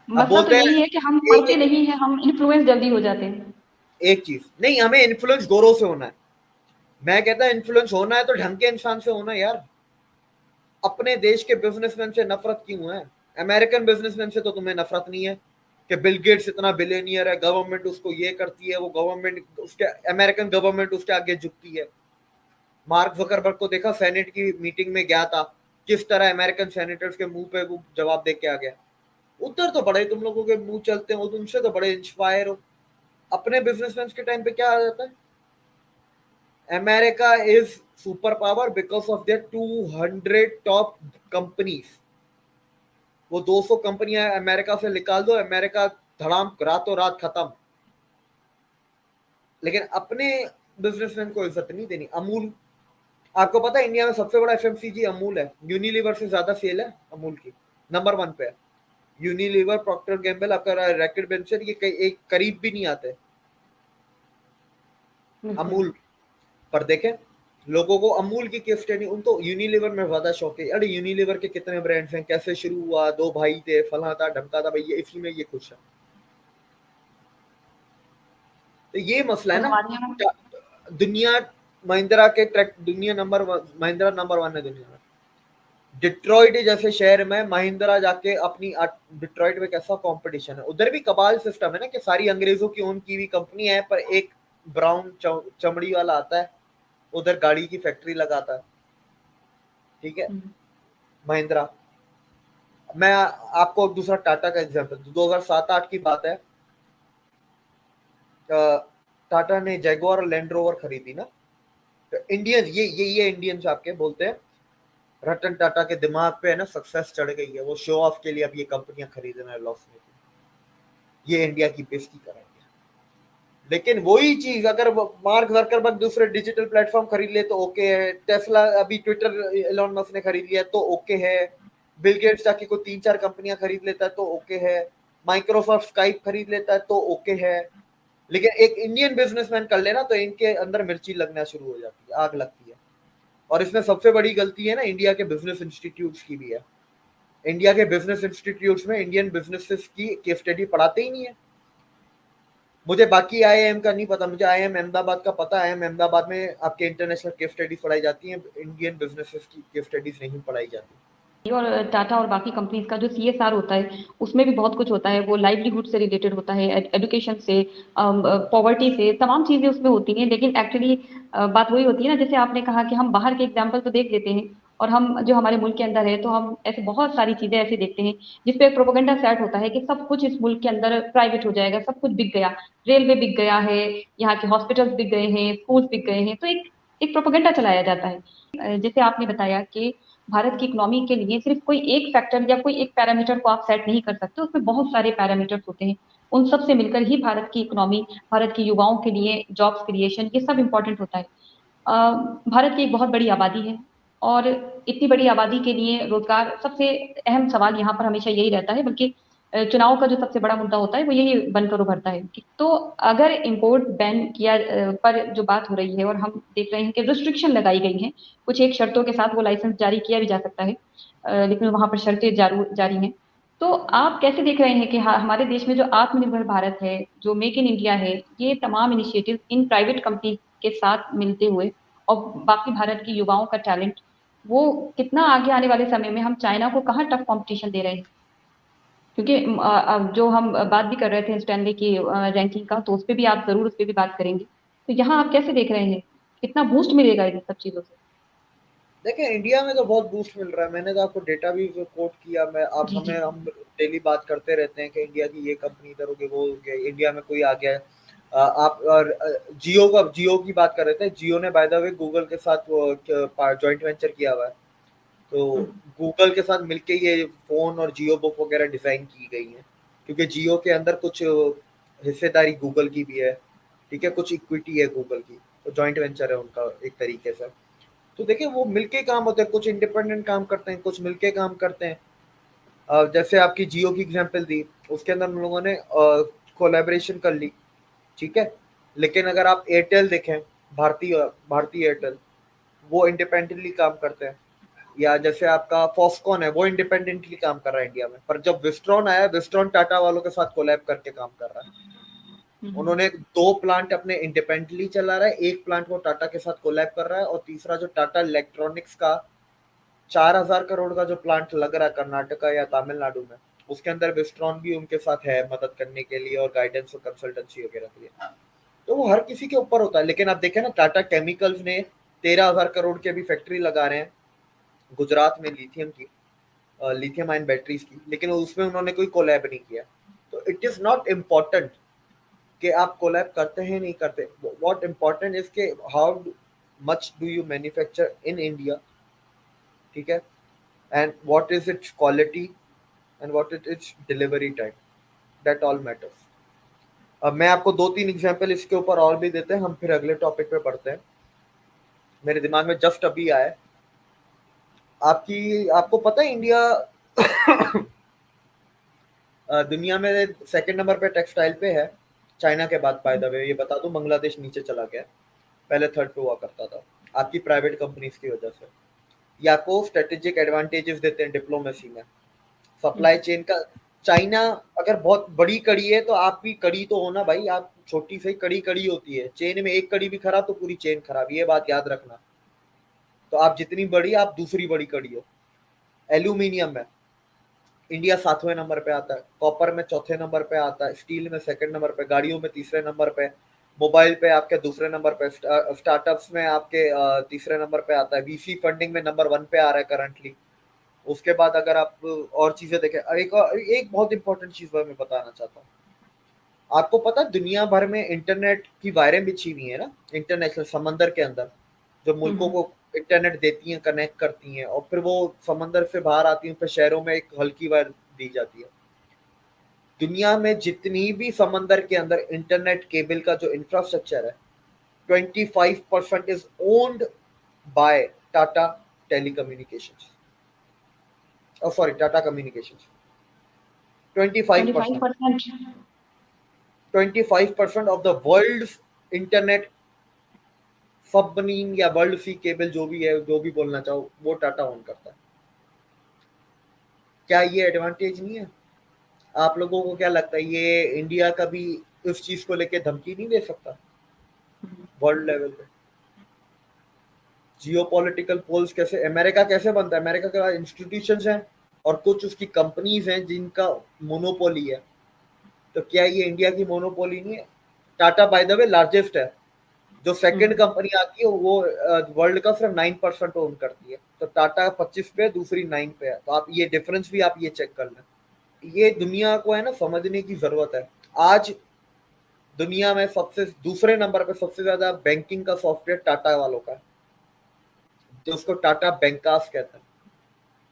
मसला तो बोलते हैं यही है कि हम एक पढ़ते एक नहीं है, हम इन्फ्लुएंस जल्दी हो जाते हैं। एक चीज नहीं, हमें इन्फ्लुएंस गोरों से होना है। मैं कहता इन्फ्लुएंस होना है तो ढंग के इंसान से होना है यार। अपने देश के बिजनेसमैन से नफरत क्यों है? अमेरिकन बिजनेसमैन से तो तुम्हें नफरत नहीं है कि बिल गेट्स इतना बिलियनियर है, गवर्नमेंट उसको ये करती है, वो गवर्नमेंट उसके, अमेरिकन गवर्नमेंट उसके आगे झुकती है। मार्क जकरबर्ग को देखा, सेनेट की मीटिंग में गया था, किस तरह अमेरिकन सेनेटर्स के मुंह पे वो जवाब दे के आ गया। उधर तो बड़े तुम लोगों के मुंह चलते हो, तुमसे तो बड़े इंस्पायर हो। अपने बिजनेसमैन के टाइम पे क्या आ जाता है? America is super power because of their 200 top companies. वो 200 कंपनियां अमेरिका से निकाल दो, अमेरिका धड़ाम रातों रात खत्म। लेकिन अपने बिजनेसमैन को इज्जत नहीं देनी। अमूल, आपको पता है इंडिया में सबसे बड़ा एफएमसीजी अमूल है, यूनिलीवर से ज्यादा सेल है अमूल की, नंबर 1 पे है। यूनिलीवर, प्रॉक्टर गैम्बल, आपका रैकेट बेंसन, ये एक करीब भी नहीं आते बिल्कुल। अमूल पर। देखें लोगों को अमूल की केस स्टडी, उनको यूनिलीवर में ज्यादा शौक है। अरे यूनिलीवर के कितने ब्रांड्स हैं, कैसे शुरू हुआ, 2 भाई थे, फला था ढमका था, भैया इसी में ये खुश है। तो ये मसला तो है ना। हमारे यहाँ दुनिया, महिंद्रा के ट्रैक, दुनिया महिंद्रा नंबर 1 है दुनिया में। डिट्रॉइट जैसे शहर में महिंद्रा जाके अपनी, डिट्रॉइट में कैसा कंपटीशन है, उधर भी कबाल सिस्टम है ना कि सारी अंग्रेजों की ओन की हुई कंपनी है, पर एक ब्राउन चमड़ी वाला आता है, उधर गाड़ी की फैक्ट्री लगाता है। ठीक है, हम्म। महिंद्रा। मैं आपको दूसरा टाटा का एग्जांपल, 2007-8 की बात है, टाटा ने जैगुआर और लैंड रोवर खरीदी ना। तो इंडियन, ये इंडियंस आपके बोलते हैं रतन टाटा के दिमाग पे है ना सक्सेस चढ़ गई है, वो शो ऑफ के लिए अब ये कंपनियां खरीद रहे हैं लॉस में, ये इंडिया की बेइज्जती करेंगे। लेकिन वही चीज अगर मार्क जकरबर्ग दूसरे डिजिटल प्लेटफॉर्म खरीद ले तो ओके है, टेस्ला, अभी ट्विटर एलोन मस्क ने खरीद लिया तो ओके है, बिल गेट्स जाके कोई 3-4 कंपनियां खरीद लेता है तो ओके है, माइक्रोसॉफ्ट स्काइप खरीद लेता है तो ओके है। लेकिन एक इंडियन बिजनेसमैन कर लेना तो इनके अंदर मिर्ची लगना शुरू हो जाती है, आग लगती है। और इसमें सबसे बड़ी गलती है ना इंडिया के बिजनेस इंस्टीट्यूट्स की भी है। इंडिया के बिजनेस इंस्टीट्यूट्स में इंडियन बिजनेसेस की केस स्टडी पढ़ाते ही नहीं है। मुझे बाकी आईआईएम का नहीं पता, मुझे आईआईएम अहमदाबाद का पता है। आईआईएम अहमदाबाद में आपके इंटरनेशनल केस स्टडीज पढ़ाई जाती हैं, इंडियन बिजनेसेस की केस स्टडीज नहीं पढ़ाई जाती। और टाटा और बाकी कंपनीज का जो सीएसआर होता है, उसमें भी बहुत कुछ होता है। वो लाइवलीहुड से रिलेटेड होता है, एजुकेशन से, पॉवर्टी से, तमाम चीजें उसमें होती हैं। लेकिन एक्चुअली बात वही होती है ना, जैसे आपने कहा कि हम बाहर के एग्जाम्पल तो देख लेते हैं, और हम जो हमारे मुल्क के अंदर है तो हम ऐसे बहुत सारी चीजें ऐसे देखते हैं जिसपे एक प्रोपेगेंडा सेट होता है कि सब कुछ इस मुल्क के अंदर प्राइवेट हो जाएगा, सब कुछ बिक गया, रेलवे बिक गया है, यहाँ के हॉस्पिटल्स बिक गए हैं, स्कूल्स बिक गए हैं। तो एक एक प्रोपेगेंडा चलाया जाता है। जैसे आपने बताया कि भारत की इकोनॉमी के लिए सिर्फ कोई एक फैक्टर या कोई एक पैरामीटर को आप सेट नहीं कर सकते, उसमें बहुत सारे पैरामीटर्स होते हैं। उन सब से मिलकर ही भारत की इकोनॉमी, भारत के युवाओं के लिए जॉब्स क्रिएशन, ये सब इम्पोर्टेंट होता है। भारत की एक बहुत बड़ी आबादी है, और इतनी बड़ी आबादी के लिए रोजगार सबसे अहम सवाल यहाँ पर हमेशा यही रहता है। बल्कि चुनाव का जो सबसे बड़ा मुद्दा होता है वो यही बनकर उभरता है तो अगर इम्पोर्ट बैन किया पर जो बात हो रही है और हम देख रहे हैं कि रिस्ट्रिक्शन लगाई गई हैं, कुछ एक शर्तों के साथ वो लाइसेंस जारी किया भी जा सकता है, लेकिन वहां पर शर्तें जारी हैं। तो आप कैसे देख रहे हैं कि हमारे देश में जो आत्मनिर्भर भारत है, जो मेक इन इंडिया है, ये तमाम इनिशिएटिव इन प्राइवेट कंपनी के साथ मिलते हुए और बाकी भारत के युवाओं का टैलेंट, वो कितना आगे आने वाले समय में हम चाइना को कहाँ टफ कंपटीशन दे रहे हैं? क्योंकि जो हम बात भी कर रहे थे स्टैनली की रैंकिंग का, तो उस पे भी आप जरूर उस पे भी बात करेंगे। तो यहाँ आप कैसे देख रहे हैं, कितना बूस्ट मिलेगा इन सब चीजों से? देखिए इंडिया में तो बहुत बूस्ट मिल रहा है, मैंने तो आपको डेटा भी कोट किया। मैं अब जी जी। हम डेली बात करते रहते हैं कि इंडिया की ये कंपनी इधर हो गई वो हो गया, इंडिया में कोई आ गया है। आप और जियो की बात कर रहे थे, जियो ने बाय द वे गूगल के साथ जॉइंट वेंचर किया हुआ है। तो हम्म। गूगल के साथ मिलके ये फोन और जियो बुक वगैरह डिजाइन की गई है, क्योंकि जियो के अंदर कुछ हिस्सेदारी गूगल की भी है, ठीक है, कुछ इक्विटी है गूगल की, तो जॉइंट वेंचर है उनका एक तरीके से। तो देखिए वो मिलके काम होते हैं, कुछ इंडिपेंडेंट काम करते हैं, कुछ मिलके काम करते हैं। जैसे आपकी जियो की एग्जांपल दी, उसके अंदर उन लोगों ने कोलैबोरेशन कर ली, ठीक है। लेकिन अगर आप एयरटेल देखें, भारतीय भारतीय एयरटेल, वो इंडिपेंडेंटली काम करते हैं। या जैसे आपका फॉक्सकॉन है, वो इंडिपेंडेंटली काम कर रहा है इंडिया में, पर जब विस्ट्रॉन आया, विस्ट्रॉन टाटा वालों के साथ कोलैब करके काम कर रहा है। हम्म। उन्होंने 2 प्लांट अपने इंडिपेंडेंटली चला रहा है, एक प्लांट वो टाटा के साथ कोलैब कर रहा है, और तीसरा जो टाटा इलेक्ट्रॉनिक्स का 4,000 करोड़ का जो प्लांट लग रहा है कर्नाटका या तमिलनाडु में, उसके अंदर विस्ट्रॉन भी उनके साथ है मदद करने के लिए और गाइडेंस और कंसल्टेंसी वगैरह के लिए। तो वो हर किसी के ऊपर होता है। लेकिन आप देखें ना, टाटा केमिकल्स ने 13,000 करोड़ की अभी फैक्ट्री लगा रहे हैं गुजरात में, लिथियम की, लिथियम आयन बैटरीज की, लेकिन उसमें उन्होंने कोई कोलैब नहीं किया। तो इट इज नॉट इम्पोर्टेंट कि आप कोलैब करते हैं नहीं करते, व्हाट इम्पोर्टेंट इज के how much do you manufacture in India, ठीक है, and what is it's quality and what is it's delivery time, that all matters. अब मैं आपको 2-3 एग्जांपल इसके ऊपर और भी देते हैं, हम फिर अगले टॉपिक पे बढ़ते हैं। मेरे दिमाग में जस्ट अभी आया, आपको पता है इंडिया दुनिया में सेकंड नंबर पे टेक्सटाइल पे है, चाइना के बाद। बाय द वे ये बता दूं, बांग्लादेश नीचे चला गया, पहले थर्ड पे हुआ करता था, आपकी प्राइवेट कंपनीज की वजह से। ये आपको स्ट्रेटेजिक एडवांटेजेस देते हैं डिप्लोमेसी में, सप्लाई चेन का। चाइना अगर बहुत बड़ी कड़ी है, तो आप भी कड़ी तो हो ना भाई, आप छोटी से कड़ी कड़ी होती है, चेन में एक कड़ी भी खराब तो पूरी चेन खराब, ये बात याद रखना। तो आप जितनी बड़ी, आप दूसरी बड़ी कड़ी हो। एल्यूमिनियम में इंडिया 7वें नंबर पे आता है, कॉपर में चौथे नंबर पे आता है, स्टील में सेकंड नंबर पे, गाड़ियों में तीसरे नंबर पे, मोबाइल पे आपके दूसरे नंबर पे, स्टार्टअप्स में आपके तीसरे नंबर पे आता है, वीसी फंडिंग में नंबर 1 पे आ रहा है करंटली। उसके बाद अगर आप और चीजें देखें, एक बहुत इंपॉर्टेंट चीज मैं बताना चाहता हूँ। आपको पता है दुनिया भर में इंटरनेट की वायरें बिछी हुई है ना, इंटरनेशनल, समंदर के अंदर, जो मुल्कों हम्म। को इंटरनेट देती हैं, कनेक्ट करती हैं, और फिर वो समंदर से बाहर आती हैं, फिर शहरों में एक हल्की वायर दी जाती है। दुनिया में जितनी भी समंदर के अंदर इंटरनेट केबल का जो इंफ्रास्ट्रक्चर है, 25% is owned by Tata telecommunications, sorry Tata communications. 25%, 25%? 25% of the world internet submarine या वर्ल्ड सी केबल, जो भी है, जो भी बोलना चाहो, वो टाटा ओन करता है। क्या ये एडवांटेज नहीं है? आप लोगों को क्या लगता है, ये इंडिया कभी इस चीज को लेके धमकी नहीं दे सकता वर्ल्ड लेवल पे? जियो पॉलिटिकल पोल्स कैसे, अमेरिका कैसे बनता है, अमेरिका के पास इंस्टीट्यूशन हैं और कुछ उसकी कंपनीज हैं जिनका मोनोपोली है। तो क्या ये इंडिया की मोनोपोली नहीं है? Tata by the way largest है, जो सेकंड हम्म। कंपनी आती है वो वर्ल्ड का सिर्फ 9% ओन करती है, तो टाटा 25 पे, दूसरी 9 पे है। तो आप ये डिफरेंस भी आप ये चेक कर लें। ये दुनिया को है ना समझने की जरूरत है। आज दुनिया में सबसे दूसरे नंबर पे सबसे ज्यादा बैंकिंग का सॉफ्टवेयर टाटा वालों का है, जो उसको टाटा बैंकास कहते हैं।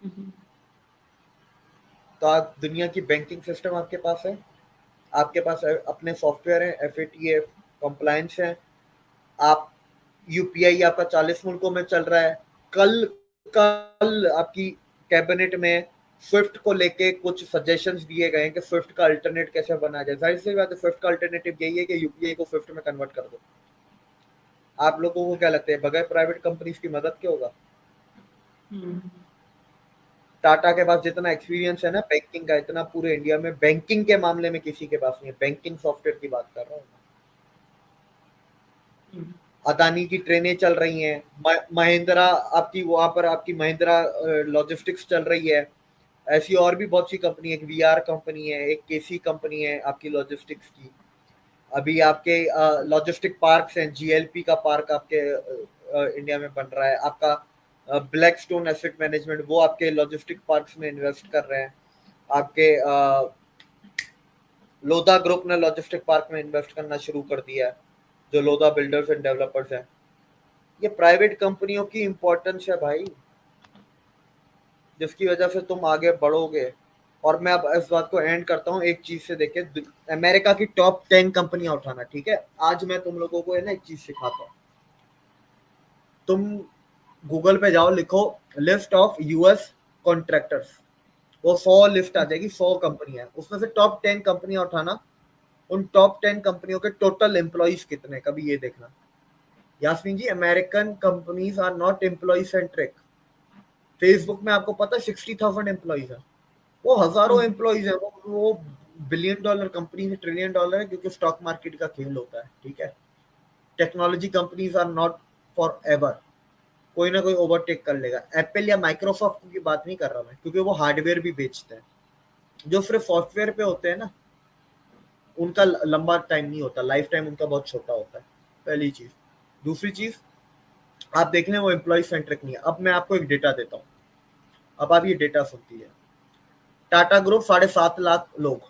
हम्म। तो आज दुनिया की बैंकिंग सिस्टम आपके पास है, आपके पास अपने सॉफ्टवेयर है, FATF कंप्लायंस है, आप यूपीआई आपका 40 मुल्कों में चल रहा है। कल कल आपकी कैबिनेट में स्विफ्ट को लेके कुछ सजेशंस दिए गए हैं कि स्विफ्ट का अल्टरनेट कैसे बनाया जाए। जाहिर सी बात है, स्विफ्ट का अल्टरनेटिव यही है कि यूपीआई को स्विफ्ट में कन्वर्ट कर दो। आप लोगों को क्या लगता है बगैर प्राइवेट कंपनीज की मदद के होगा? हम्म। टाटा के पास जितना एक्सपीरियंस है ना बैंकिंग का, इतना पूरे इंडिया में बैंकिंग के मामले में किसी के पास नहीं है। बैंकिंग सॉफ्टवेयर की बात कर रहा हूँ। हम्म। अदानी की ट्रेनें चल रही हैं, महिंद्रा आपकी वहां पर आपकी महिंद्रा लॉजिस्टिक्स चल रही है। ऐसी और भी बहुत सी कंपनी है, एक वीआर कंपनी है, एक केसी कंपनी है आपकी लॉजिस्टिक्स की। अभी आपके लॉजिस्टिक पार्क्स हैं, जीएलपी का पार्क आपके इंडिया में बन रहा है। आपका ब्लैक स्टोन एसेट मैनेजमेंट वो आपके लॉजिस्टिक पार्क्स में इन्वेस्ट कर रहे हैं। आपके लोधा ग्रुप ने लॉजिस्टिक पार्क में इन्वेस्ट करना शुरू कर दिया है, जो लोधा बिल्डर्स एंड डेवलपर्स हैं। ये प्राइवेट कंपनियों की इंपॉर्टेंस है भाई, जिसकी वजह से तुम आगे बढ़ोगे। और मैं अब इस बात को एंड करता हूँ एक चीज से। देखे अमेरिका की टॉप 10 कंपनियां उठाना, ठीक है? आज मैं तुम लोगों को है ना एक चीज सिखाता हूँ। तुम गूगल पे जाओ, लिखो लिस्ट ऑफ यूएस कॉन्ट्रैक्टर्स, वो 100 लिस्ट आ जाएगी, 100 कंपनियां, उसमें से टॉप 10 कंपनियां उठाना। उन टॉप 10 कंपनियों के टोटल एम्प्लॉइज कितने, कभी ये देखना। Yasmin ji, American companies are not employ centric. Facebook में आपको पता है 60,000 एम्प्लॉइज है, वो हजारों हम्म। एम्प्लॉइज है। वो बिलियन डॉलर कंपनी है, ट्रिलियन डॉलर है, क्योंकि स्टॉक मार्केट का खेल होता है, ठीक है? Technology companies are not forever, कोई ना कोई ओवरटेक कर लेगा। एप्पल या माइक्रोसॉफ्ट की बात नहीं कर रहा मैं, क्योंकि वो हार्डवेयर भी बेचते हैं। जो सिर्फ सॉफ्टवेयर पे होते हैं ना, उनका लंबा टाइम नहीं होता, लाइफ टाइम उनका बहुत छोटा होता है, पहली चीज। दूसरी चीज, आप देख लें वो एम्प्लॉय सेंट्रिक नहीं है। अब मैं आपको एक डेटा देता हूँ, अब आप ये डेटा सुनती है। टाटा ग्रुप 7.5 लाख लोग,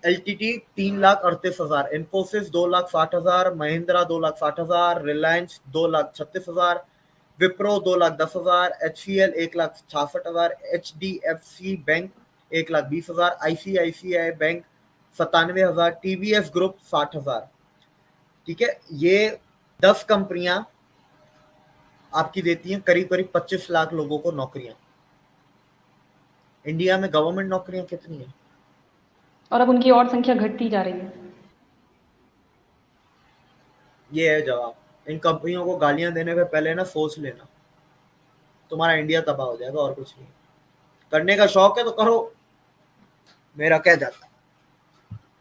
LTT 3,38,000, Infosys 2,60,000, Mahindra 2,60,000, Reliance 2,36,000, Wipro 2,10,000, HCL 1,66,000, HDFC bank 1,20,000, ICICI bank 97,000, TVS group 60,000। ठीक है, ये 10 कंपनियां आपकी देती हैं करीब करीब 25 लाख लोगों को नौकरियां। इंडिया में गवर्नमेंट नौकरियां कितनी है? और अब उनकी और संख्या घटती जा रही है। ये है जवाब। इन कंपनियों को गालियां देने से पहले ना सोच लेना, तुम्हारा इंडिया तबाह हो जाएगा, और कुछ नहीं। करने का शौक है तो करो, मेरा क्या जाता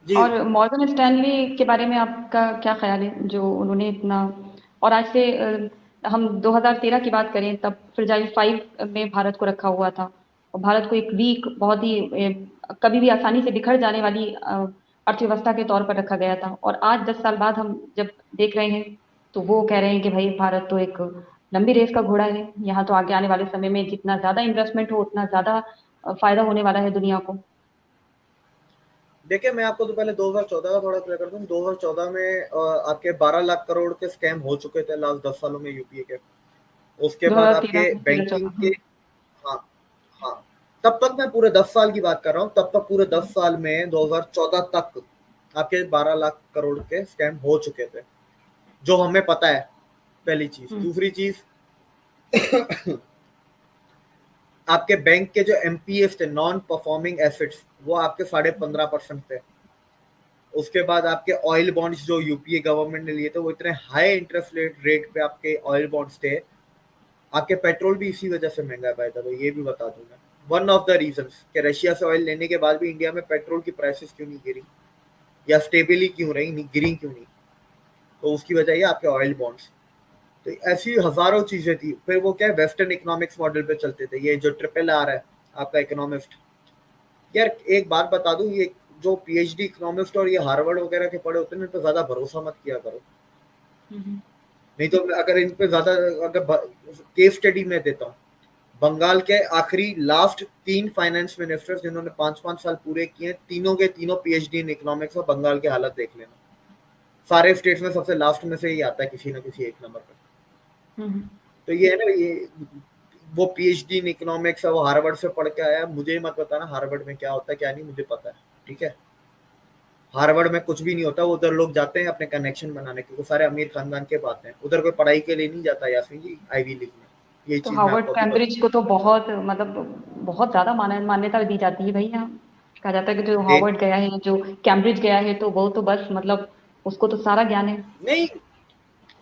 जी। और मॉर्गन स्टैनली के बारे में आपका क्या ख्याल है, जो उन्होंने इतना, और आज से हम 2013 की बात करें तब फ्रेजाइल 5 में भारत को रखा हुआ था, और भारत को एक वीक, बहुत ही कभी भी आसानी से बिखर जाने वाली अर्थव्यवस्था के तौर पर रखा गया था। और आज 10 साल बाद हम जब देख रहे हैं, तो वो कह रहे हैं कि भाई भारत तो एक लंबी रेस का घोड़ा है, यहाँ तो आगे आने वाले समय में जितना ज्यादा इन्वेस्टमेंट हो उतना ज्यादा फायदा होने वाला है दुनिया को। देखिए, मैं आपको तो पहले 2014 का थोड़ा क्लियर कर दूं। 2014 में आपके 12 लाख करोड़ के स्कैम हो चुके थे लास्ट 10 सालों में यूपीए के। उसके बाद 2013 आपके से तेरह बैंकिंग चौदह के, हाँ हाँ, तब तक मैं पूरे 10 साल की बात कर रहा हूँ। तब तक पूरे 10 साल में 2014 तक आपके 12 लाख करोड़ के स्कैम हो चुके थे, जो हमें पता है, पहली चीज। दूसरी चीज, आपके बैंक के जो एमपीएस थे, नॉन परफॉर्मिंग एसेट्स, वो आपके 15.5% थे। उसके बाद आपके ऑयल बॉन्ड्स जो यूपीए गवर्नमेंट ने लिए थे, वो इतने हाई इंटरेस्ट रेट पे आपके ऑयल बॉन्ड्स थे। आपके पेट्रोल भी इसी वजह से महंगा है, भाई तो ये भी बता दूं मैं, वन ऑफ द रीजंस कि रशिया से ऑयल लेने के बाद भी इंडिया में पेट्रोल की प्राइसेस क्यों नहीं गिरी, या स्टेबली क्यों रही, नहीं गिरी क्यों नहीं, तो उसकी वजह ये आपके ऑयल बॉन्ड्स। तो ऐसी हजारों चीजें थी। फिर वो क्या है, वेस्टर्न इकोनॉमिक्स मॉडल पे चलते थे। ये जो ट्रिपल आर है आपका इकोनॉमिस्ट, यार एक बात बता दूं, ये जो पीएचडी इकोनॉमिस्ट और ये हार्वर्ड वगैरह के पढ़े होते हैं, इन पे ज्यादा भरोसा मत किया करो। नहीं तो अगर इन पे ज्यादा, अगर केस स्टडी में देता हूँ, बंगाल के आखिरी लास्ट 3 फाइनेंस मिनिस्टर्स जिन्होंने 5-5 साल पूरे किए, तीनों के तीनों पीएचडी इन इकोनॉमिक्स, और बंगाल की हालत देख लेना। सारे स्टेट्स में सबसे लास्ट में से ही आता है किसी ना किसी एक नंबर पर। तो ये है ना, ये वो पीएचडी इन इकोनॉमिक्स है, वो हार्वर्ड से पढ़ के आया। मुझे मत बताना हार्वर्ड में क्या होता है क्या नहीं, मुझे पता है, ठीक है? हार्वर्ड में कुछ भी नहीं होता। उधर लोग जाते हैं अपने कनेक्शन बनाने, क्योंकि सारे अमीर खानदान के बात हैं। उधर कोई पढ़ाई के लिए नहीं जाता यासीन जी, आईवी लीग में। ये तो चीज मैं हार्वर्ड आपको अभी बता कैम्ब्रिज को तो बहुत मतलब बहुत ज्यादा मान्यता दी जाती है भाई यहाँ। कहा जाता है कि जो दे हार्वर्ड गया है, जो कैम्ब्रिज गया है, तो वो तो बस मतलब उसको तो सारा ज्ञान है। नहीं,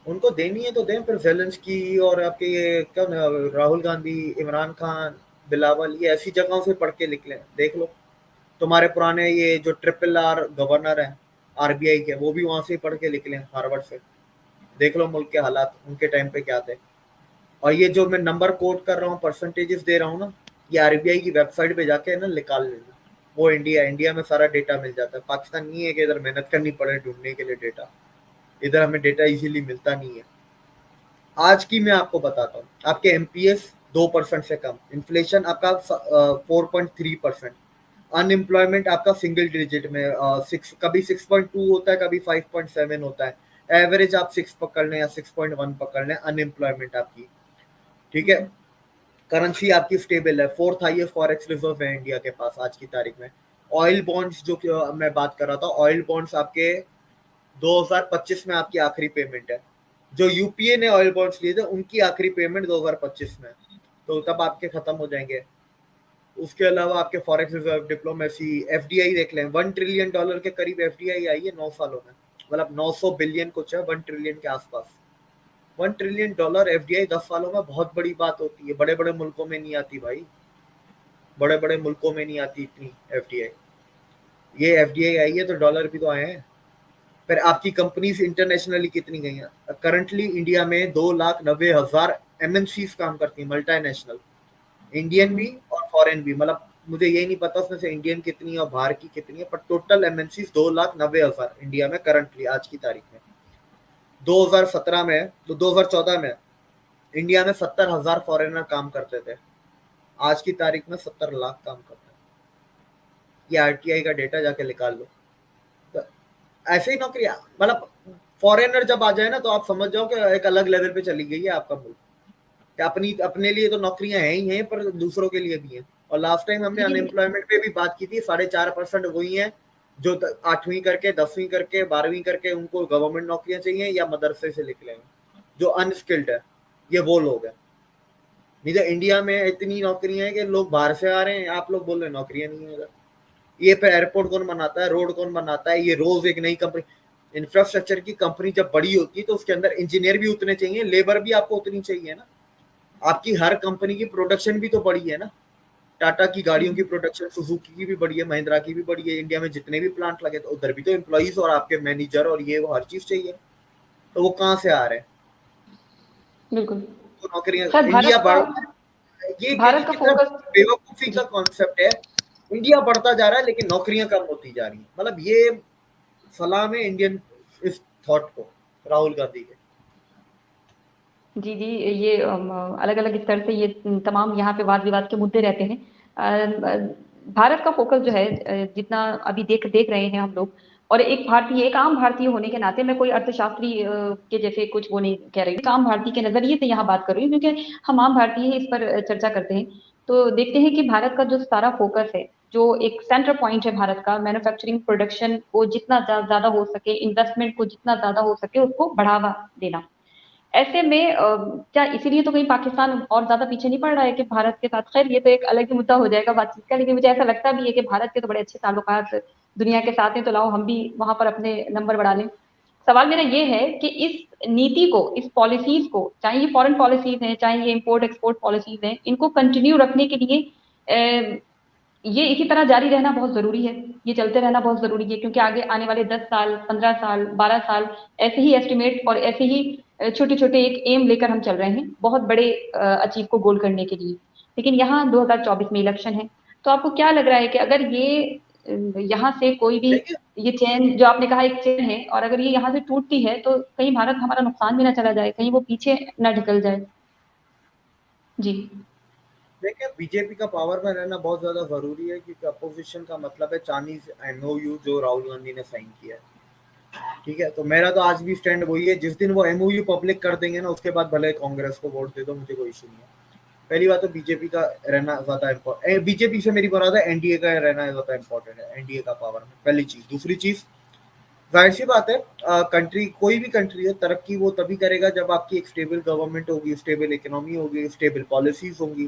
उनको देनी है तो दें, फिर ज़ेलेंस्की और आपके ये क्या राहुल गांधी, इमरान खान, बिलावल, ये ऐसी जगहों से पढ़ के निकले, देख लो। तुम्हारे पुराने ये जो ट्रिपल आर गवर्नर है आरबीआई के, वो भी वहां से ही पढ़ के निकले हार्वर्ड से। देख लो मुल्क के हालात उनके टाइम पे क्या थे। और ये जो मैं नंबर कोट कर रहा हूँ, परसेंटेजेस दे रहा हूँ ना, ये आरबीआई की वेबसाइट पे जाके ना निकाल लेना। वो इंडिया में सारा डेटा मिल जाता है। पाकिस्तान नहीं है कि इधर मेहनत करनी पड़े ढूंढने के लिए डेटा। इधर हमें डेटा इजीली मिलता नहीं है। आज की मैं आपको बताता हूँ, आपके एमपीएस 2% से कम, इन्फ्लेशन आपका 4.3%, अनएम्प्लॉयमेंट आपका सिंगल डिजिट में, कभी 6.2 होता है, कभी 5.7 होता है। एवरेज आप 6 पकड़ लें या 6.1 पकड़ लें अनएम्प्लॉयमेंट आपकी। ठीक है। करेंसी आपकी स्टेबल है, फोर्थ हाईएस्ट फॉरेक्स रिजर्व है इंडिया के पास आज की तारीख में। ऑयल बॉन्ड्स जो मैं बात कर रहा था, ऑयल बॉन्ड्स आपके 2025 में आपकी आखिरी पेमेंट है। जो यूपीए ने ऑयल बॉन्ड्स लिए थे उनकी आखिरी पेमेंट 2025 में, तो तब आपके खत्म हो जाएंगे। उसके अलावा आपके फॉरेक्स रिजर्व, डिप्लोमेसी, एफडीआई देख लें, $1 ट्रिलियन के करीब एफडीआई आई है 9 सालों में। मतलब 900 बिलियन कुछ है, 1 ट्रिलियन के आसपास। $1 ट्रिलियन एफडीआई 10 सालों में बहुत बड़ी बात होती है। बड़े बड़े मुल्कों में नहीं आती भाई, बड़े बड़े मुल्कों में नहीं आती इतनी एफडीआई। ये एफडीआई आई है तो डॉलर भी तो आए हैं। फिर आपकी कंपनीज इंटरनेशनली कितनी गई हैं? करंटली इंडिया में 2,90,000 एमएनसीज काम करती हैं, मल्टीनेशनल, इंडियन भी और फॉरेन भी। मतलब मुझे यही नहीं पता उसमें से इंडियन कितनी है और बाहर की कितनी है, पर टोटल एमएनसीज 2,90,000 इंडिया में करंटली आज की तारीख में। 2017 में तो 2014 में इंडिया में 70,000 फॉरेनर काम करते थे। आज की तारीख में 70 लाख काम करते हैं। ये आरटीआई का डेटा जाके निकाल लो। तो ऐसे ही नौकरियां, मतलब फॉरेनर जब आ जाए ना तो आप समझ जाओ कि एक अलग लेवल पे चली गई है आपका मुल्क। कि अपने लिए तो नौकरियां हैं ही हैं, पर दूसरों के लिए भी हैं। और लास्ट टाइम हमने लेकिन अनएम्प्लॉयमेंट पे भी बात की थी, 4.5% वही है जो 8वीं करके, 10वीं करके, 12वीं करके उनको गवर्नमेंट नौकरियां चाहिए या मदरसे से निकले हैं, जो अनस्किल्ड है, ये वो लोग हैं। नहीं तो इंडिया में इतनी नौकरियां हैं कि लोग बाहर से आ रहे हैं, आप लोग बोल रहे हैं नौकरियां नहीं है उधर। ये पे एयरपोर्ट कौन बनाता है, रोड कौन बनाता है? ये रोज एक नई कंपनी, इंफ्रास्ट्रक्चर की कंपनी जब बड़ी होती है तो उसके अंदर इंजीनियर भी उतने चाहिए, लेबर भी आपको उतनी चाहिए ना। आपकी हर कंपनी की प्रोडक्शन भी तो बड़ी है ना। टाटा की गाड़ियों की प्रोडक्शन, सुजुकी की भी बड़ी है, महिंद्रा की भी बड़ी है। इंडिया में जितने भी प्लांट लगे तो उधर भी तो एम्प्लॉइज और आपके मैनेजर और ये वो हर चीज चाहिए। तो वो कहाँ से आ रहे हैं? बिल्कुल। तो नौकरियां शायद इंडिया बढ़, ये भारत का कितना फोकस। बेवकूफी का जी। कॉन्सेप्ट है। इंडिया बढ़ता जा रहा है लेकिन नौकरियां कम होती जा रही हैं। मतलब ये सलाम है इंडियन इस थॉट को, राहुल गांधी के। जी, जी, ये अलग-अलग स्तर से ये तमाम यहाँ पे वाद-विवाद के मुद्दे रहते हैं। भारत का फ़ोकस जो है जितना अभी देख देख रहे हैं हम लोग, और एक भारतीय, एक आम भारतीय होने के नाते मैं कोई अर्थशास्त्री के जैसे कुछ वो नहीं कह रही हूँ। एक आम भारतीय के नज़रिए से यहाँ बात कर रही हूँ, क्योंकि हम आम भारतीय ही इस पर चर्चा करते हैं। तो देखते हैं कि भारत का जो सारा फ़ोकस है, जो एक सेंटर पॉइंट है भारत का, मैन्युफैक्चरिंग, प्रोडक्शन को जितना ज़्यादा हो सके, इन्वेस्टमेंट को जितना ज़्यादा हो सके, उसको बढ़ावा देना। ऐसे में क्या इसीलिए तो कहीं पाकिस्तान और ज़्यादा पीछे नहीं पड़ रहा है कि भारत के साथ? ख़ैर ये तो एक अलग ही मुद्दा हो जाएगा बातचीत का, लेकिन मुझे ऐसा लगता भी है कि भारत के तो बड़े अच्छे ताल्लुकात दुनिया के साथ हैं, तो लाओ हम भी वहाँ पर अपने नंबर बढ़ा लें। सवाल मेरा ये है कि इस नीति को, इस पॉलिसीज़ को, चाहे ये फॉरेन पॉलिसीज़ हैं, चाहे ये इम्पोर्ट एक्सपोर्ट पॉलिसीज़ हैं, इनको कंटिन्यू रखने के लिए ये इसी तरह जारी रहना बहुत ज़रूरी है। ये चलते रहना बहुत ज़रूरी है, क्योंकि आगे आने वाले 10 साल, 15 साल, 12 साल ऐसे ही एस्टिमेट और ऐसे ही छोटे-छोटे एक एम लेकर हम चल रहे हैं, बहुत बड़े अचीव को गोल करने के लिए। लेकिन यहाँ 2024 में इलेक्शन है, तो आपको क्या लग रहा है कि अगर ये यहाँ से कोई भी, देखिए, ये चेन जो आपने कहा एक चेन है, और अगर ये यहाँ से टूटती है, तो कहीं भारत हमारा नुकसान भी ना चला जाए, कहीं वो पीछे ना ढकल जाए? जी। देखिए बीजेपी का पावर में रहना बहुत ज्यादा जरूरी है, क्योंकि अपोजिशन का मतलब है चाइनीज एमओयू जो राहुल गांधी ने साइन किया है। ठीक है, तो मेरा तो आज भी स्टैंड वही है, जिस दिन वो एमओयू पब्लिक कर देंगे ना उसके बाद भले कांग्रेस को वोट दे दो, मुझे कोई इशू नहीं है। पहली बात तो बीजेपी का रहना ज्यादा इम्पोर्टेंट, बीजेपी से मेरी बात है एनडीए का रहना ज्यादा इम्पोर्टेंट है, एनडीए का पावर में, पहली चीज। दूसरी चीज, जाहिर सी बात है, कंट्री कोई भी कंट्री है, तरक्की वो तभी करेगा जब आपकी एक स्टेबल गवर्नमेंट होगी, स्टेबल इकोनॉमी होगी, स्टेबल पॉलिसीज होंगी।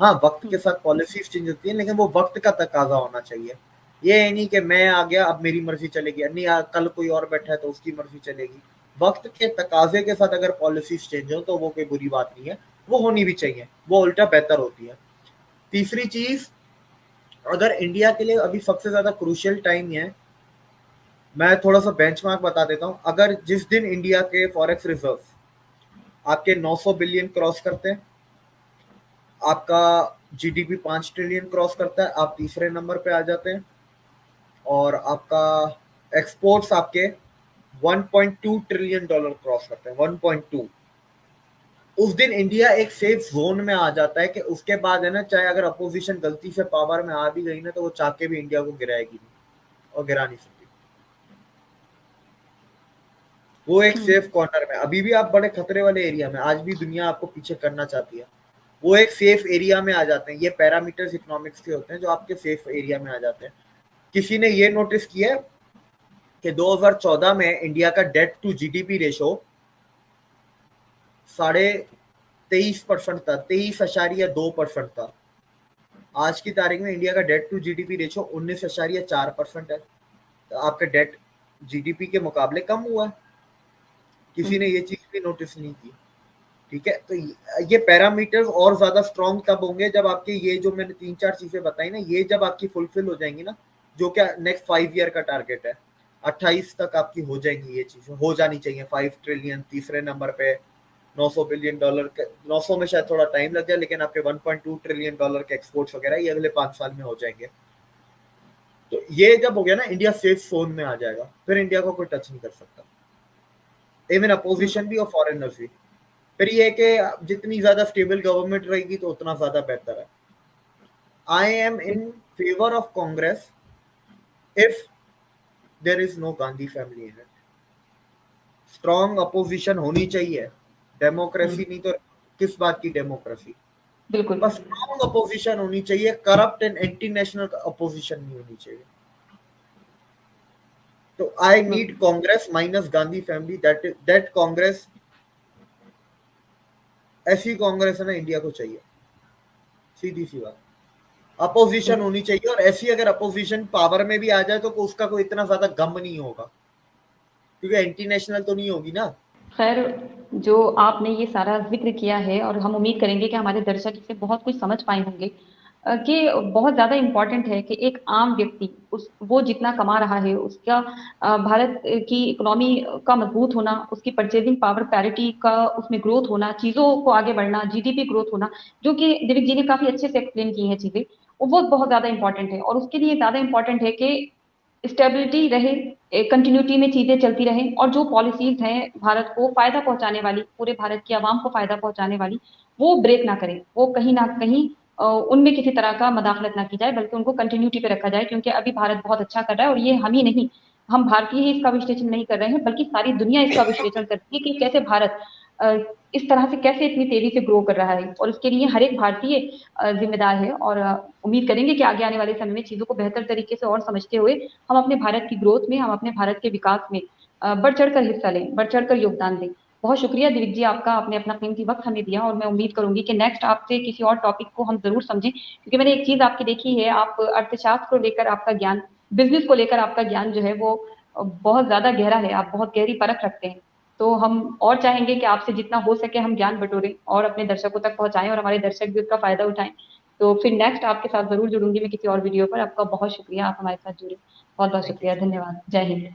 हाँ, वक्त के साथ पॉलिसीज चेंज होती है, लेकिन वो वक्त का तकाजा होना चाहिए। ये है नहीं कि मैं आ गया अब मेरी मर्जी चलेगी, नहीं कल कोई और बैठा है तो उसकी मर्जी चलेगी। वक्त के तकाजे के साथ अगर पॉलिसीज चेंज हो तो वो कोई बुरी बात नहीं है, वो होनी भी चाहिए, वो उल्टा बेहतर होती है। तीसरी चीज, अगर इंडिया के लिए अभी सबसे ज्यादा क्रूशियल टाइम है, मैं थोड़ा सा बेंचमार्क बता देता हूँ। अगर जिस दिन इंडिया के फॉरेक्स रिजर्व्स आपके 900 बिलियन क्रॉस करते हैं, आपका जीडीपी 5 ट्रिलियन क्रॉस करता है, आप तीसरे नंबर पे आ जाते हैं, और आपका एक्सपोर्ट्स आपके 1.2 ट्रिलियन डॉलर क्रॉस करते हैं, 1.2। उस दिन इंडिया एक सेफ जोन में आ जाता है कि उसके बाद है ना, चाहे अगर अपोजिशन गलती से पावर में आ भी गई ना, तो वो चाह के भी इंडिया को गिराएगी नहीं और गिरा नहीं सकती। वो एक सेफ कॉर्नर में, अभी भी आप बड़े खतरे वाले एरिया में, आज भी दुनिया आपको पीछे करना चाहती है, वो एक सेफ एरिया में आ जाते हैं। ये पैरामीटर्स इकोनॉमिक्स के होते हैं जो आपके सेफ एरिया में आ जाते हैं। किसी ने ये नोटिस किया कि 2014 में इंडिया का डेट टू जीडीपी रेशो 23.5% था, 23.2% था। आज की तारीख में इंडिया का डेट टू जीडीपी रेशो 19.4% है। तो आपका डेट जीडीपी के मुकाबले कम हुआ है। किसी ने ये चीज भी नोटिस नहीं की। ठीक है, तो ये पैरामीटर्स और ज्यादा स्ट्रॉन्ग तब होंगे जब आपके ये जो मैंने 3-4 चीजें बताई ना, ये जब आपकी फुलफिल हो जाएंगी ना, जो क्या नेक्स्ट 5 ईयर का टारगेट है, 28 तक आपकी हो जाएंगी, ये चीजें हो जानी चाहिए। 5 ट्रिलियन तीसरे नंबर पे, 900 बिलियन डॉलर के, 900 में शायद थोड़ा टाइम लग जाए, लेकिन आपके 1.2 ट्रिलियन डॉलर के एक्सपोर्ट्स वगैरह ये अगले 5 साल में हो जाएंगे। तो ये जब हो गया ना, इंडिया सेफ जोन में आ जाएगा, फिर इंडिया को कोई टच नहीं कर सकता, इवन अपोजिशन भी और फॉरेनर्स भी। फिर ये कि जितनी ज्यादा स्टेबल गवर्नमेंट रहेगी तो उतना ज्यादा बेहतर है। I am in favour of Congress if there is no Gandhi family in it. Strong opposition होनी चाहिए, डेमोक्रेसी नहीं तो किस बात की डेमोक्रेसी। बिल्कुल। बस स्ट्रॉन्ग अपोजिशन होनी चाहिए, corrupt and anti national opposition नहीं होनी चाहिए। तो I need Congress minus Gandhi family, that Congress, ऐसी कांग्रेस है ना इंडिया को चाहिए, सीधी सी बात। अपोजिशन होनी चाहिए, और ऐसी अगर अपोजिशन पावर में भी आ जाए तो उसका कोई इतना ज्यादा गम नहीं होगा, क्योंकि एंटी नेशनल तो नहीं होगी ना। खैर, जो आपने ये सारा जिक्र किया है, और हम उम्मीद करेंगे कि हमारे दर्शक इससे बहुत कुछ समझ पाए होंगे, कि बहुत ज्यादा इम्पोर्टेंट है कि एक आम व्यक्ति उस वो जितना कमा रहा है उसका, भारत की इकोनॉमी का मजबूत होना, उसकी परचेजिंग पावर पैरिटी का उसमें ग्रोथ होना, चीजों को आगे बढ़ना, जीडीपी ग्रोथ होना, जो कि दिलीप जी ने काफी अच्छे से एक्सप्लेन की है चीजें, वो बहुत ज्यादा इंपॉर्टेंट है। और उसके लिए ज्यादा इंपॉर्टेंट है कि स्टेबिलिटी रहे, कंटिन्यूटी में चीजें चलती रहें, और जो पॉलिसीज हैं भारत को फायदा पहुंचाने वाली, पूरे भारत की आवाम को फायदा पहुंचाने वाली, वो ब्रेक ना करें, वो कहीं ना कहीं उनमें किसी तरह का मदाखलत ना की जाए, बल्कि उनको कंटिन्यूटी पे रखा जाए। क्योंकि अभी भारत बहुत अच्छा कर रहा है, और ये हम ही नहीं, हम भारतीय ही इसका विश्लेषण नहीं कर रहे हैं, बल्कि सारी दुनिया इसका विश्लेषण करती है कि कैसे भारत अ, इस तरह से कैसे इतनी तेजी से ग्रो कर रहा है। और इसके लिए हर एक भारतीय जिम्मेदार है। और उम्मीद करेंगे कि आगे आने वाले समय में चीजों को बेहतर तरीके से और समझते हुए हम अपने भारत की ग्रोथ में, हम अपने भारत के विकास में बढ़ चढ़कर हिस्सा लें, बढ़ चढ़कर योगदान दें। बहुत शुक्रिया दिलीप जी आपका, आपने अपना कीमती वक्त हमें दिया, और मैं उम्मीद करूंगी कि नेक्स्ट आपसे किसी और टॉपिक को हम जरूर समझें। क्योंकि मैंने एक चीज आपकी देखी है, आप अर्थशास्त्र को लेकर आपका ज्ञान, बिजनेस को लेकर आपका ज्ञान जो है वो बहुत ज्यादा गहरा है, आप बहुत गहरी परख रखते हैं। तो हम और चाहेंगे कि आपसे जितना हो सके हम ज्ञान बटोरें और अपने दर्शकों तक पहुंचाएं, और हमारे दर्शक भी उसका फायदा उठाएं। तो फिर नेक्स्ट आपके साथ जरूर जुड़ूंगी मैं किसी और वीडियो पर। आपका बहुत शुक्रिया, आप हमारे साथ जुड़े। बहुत बहुत थैंक यू शुक्रिया, सो मच। धन्यवाद, जय हिंद।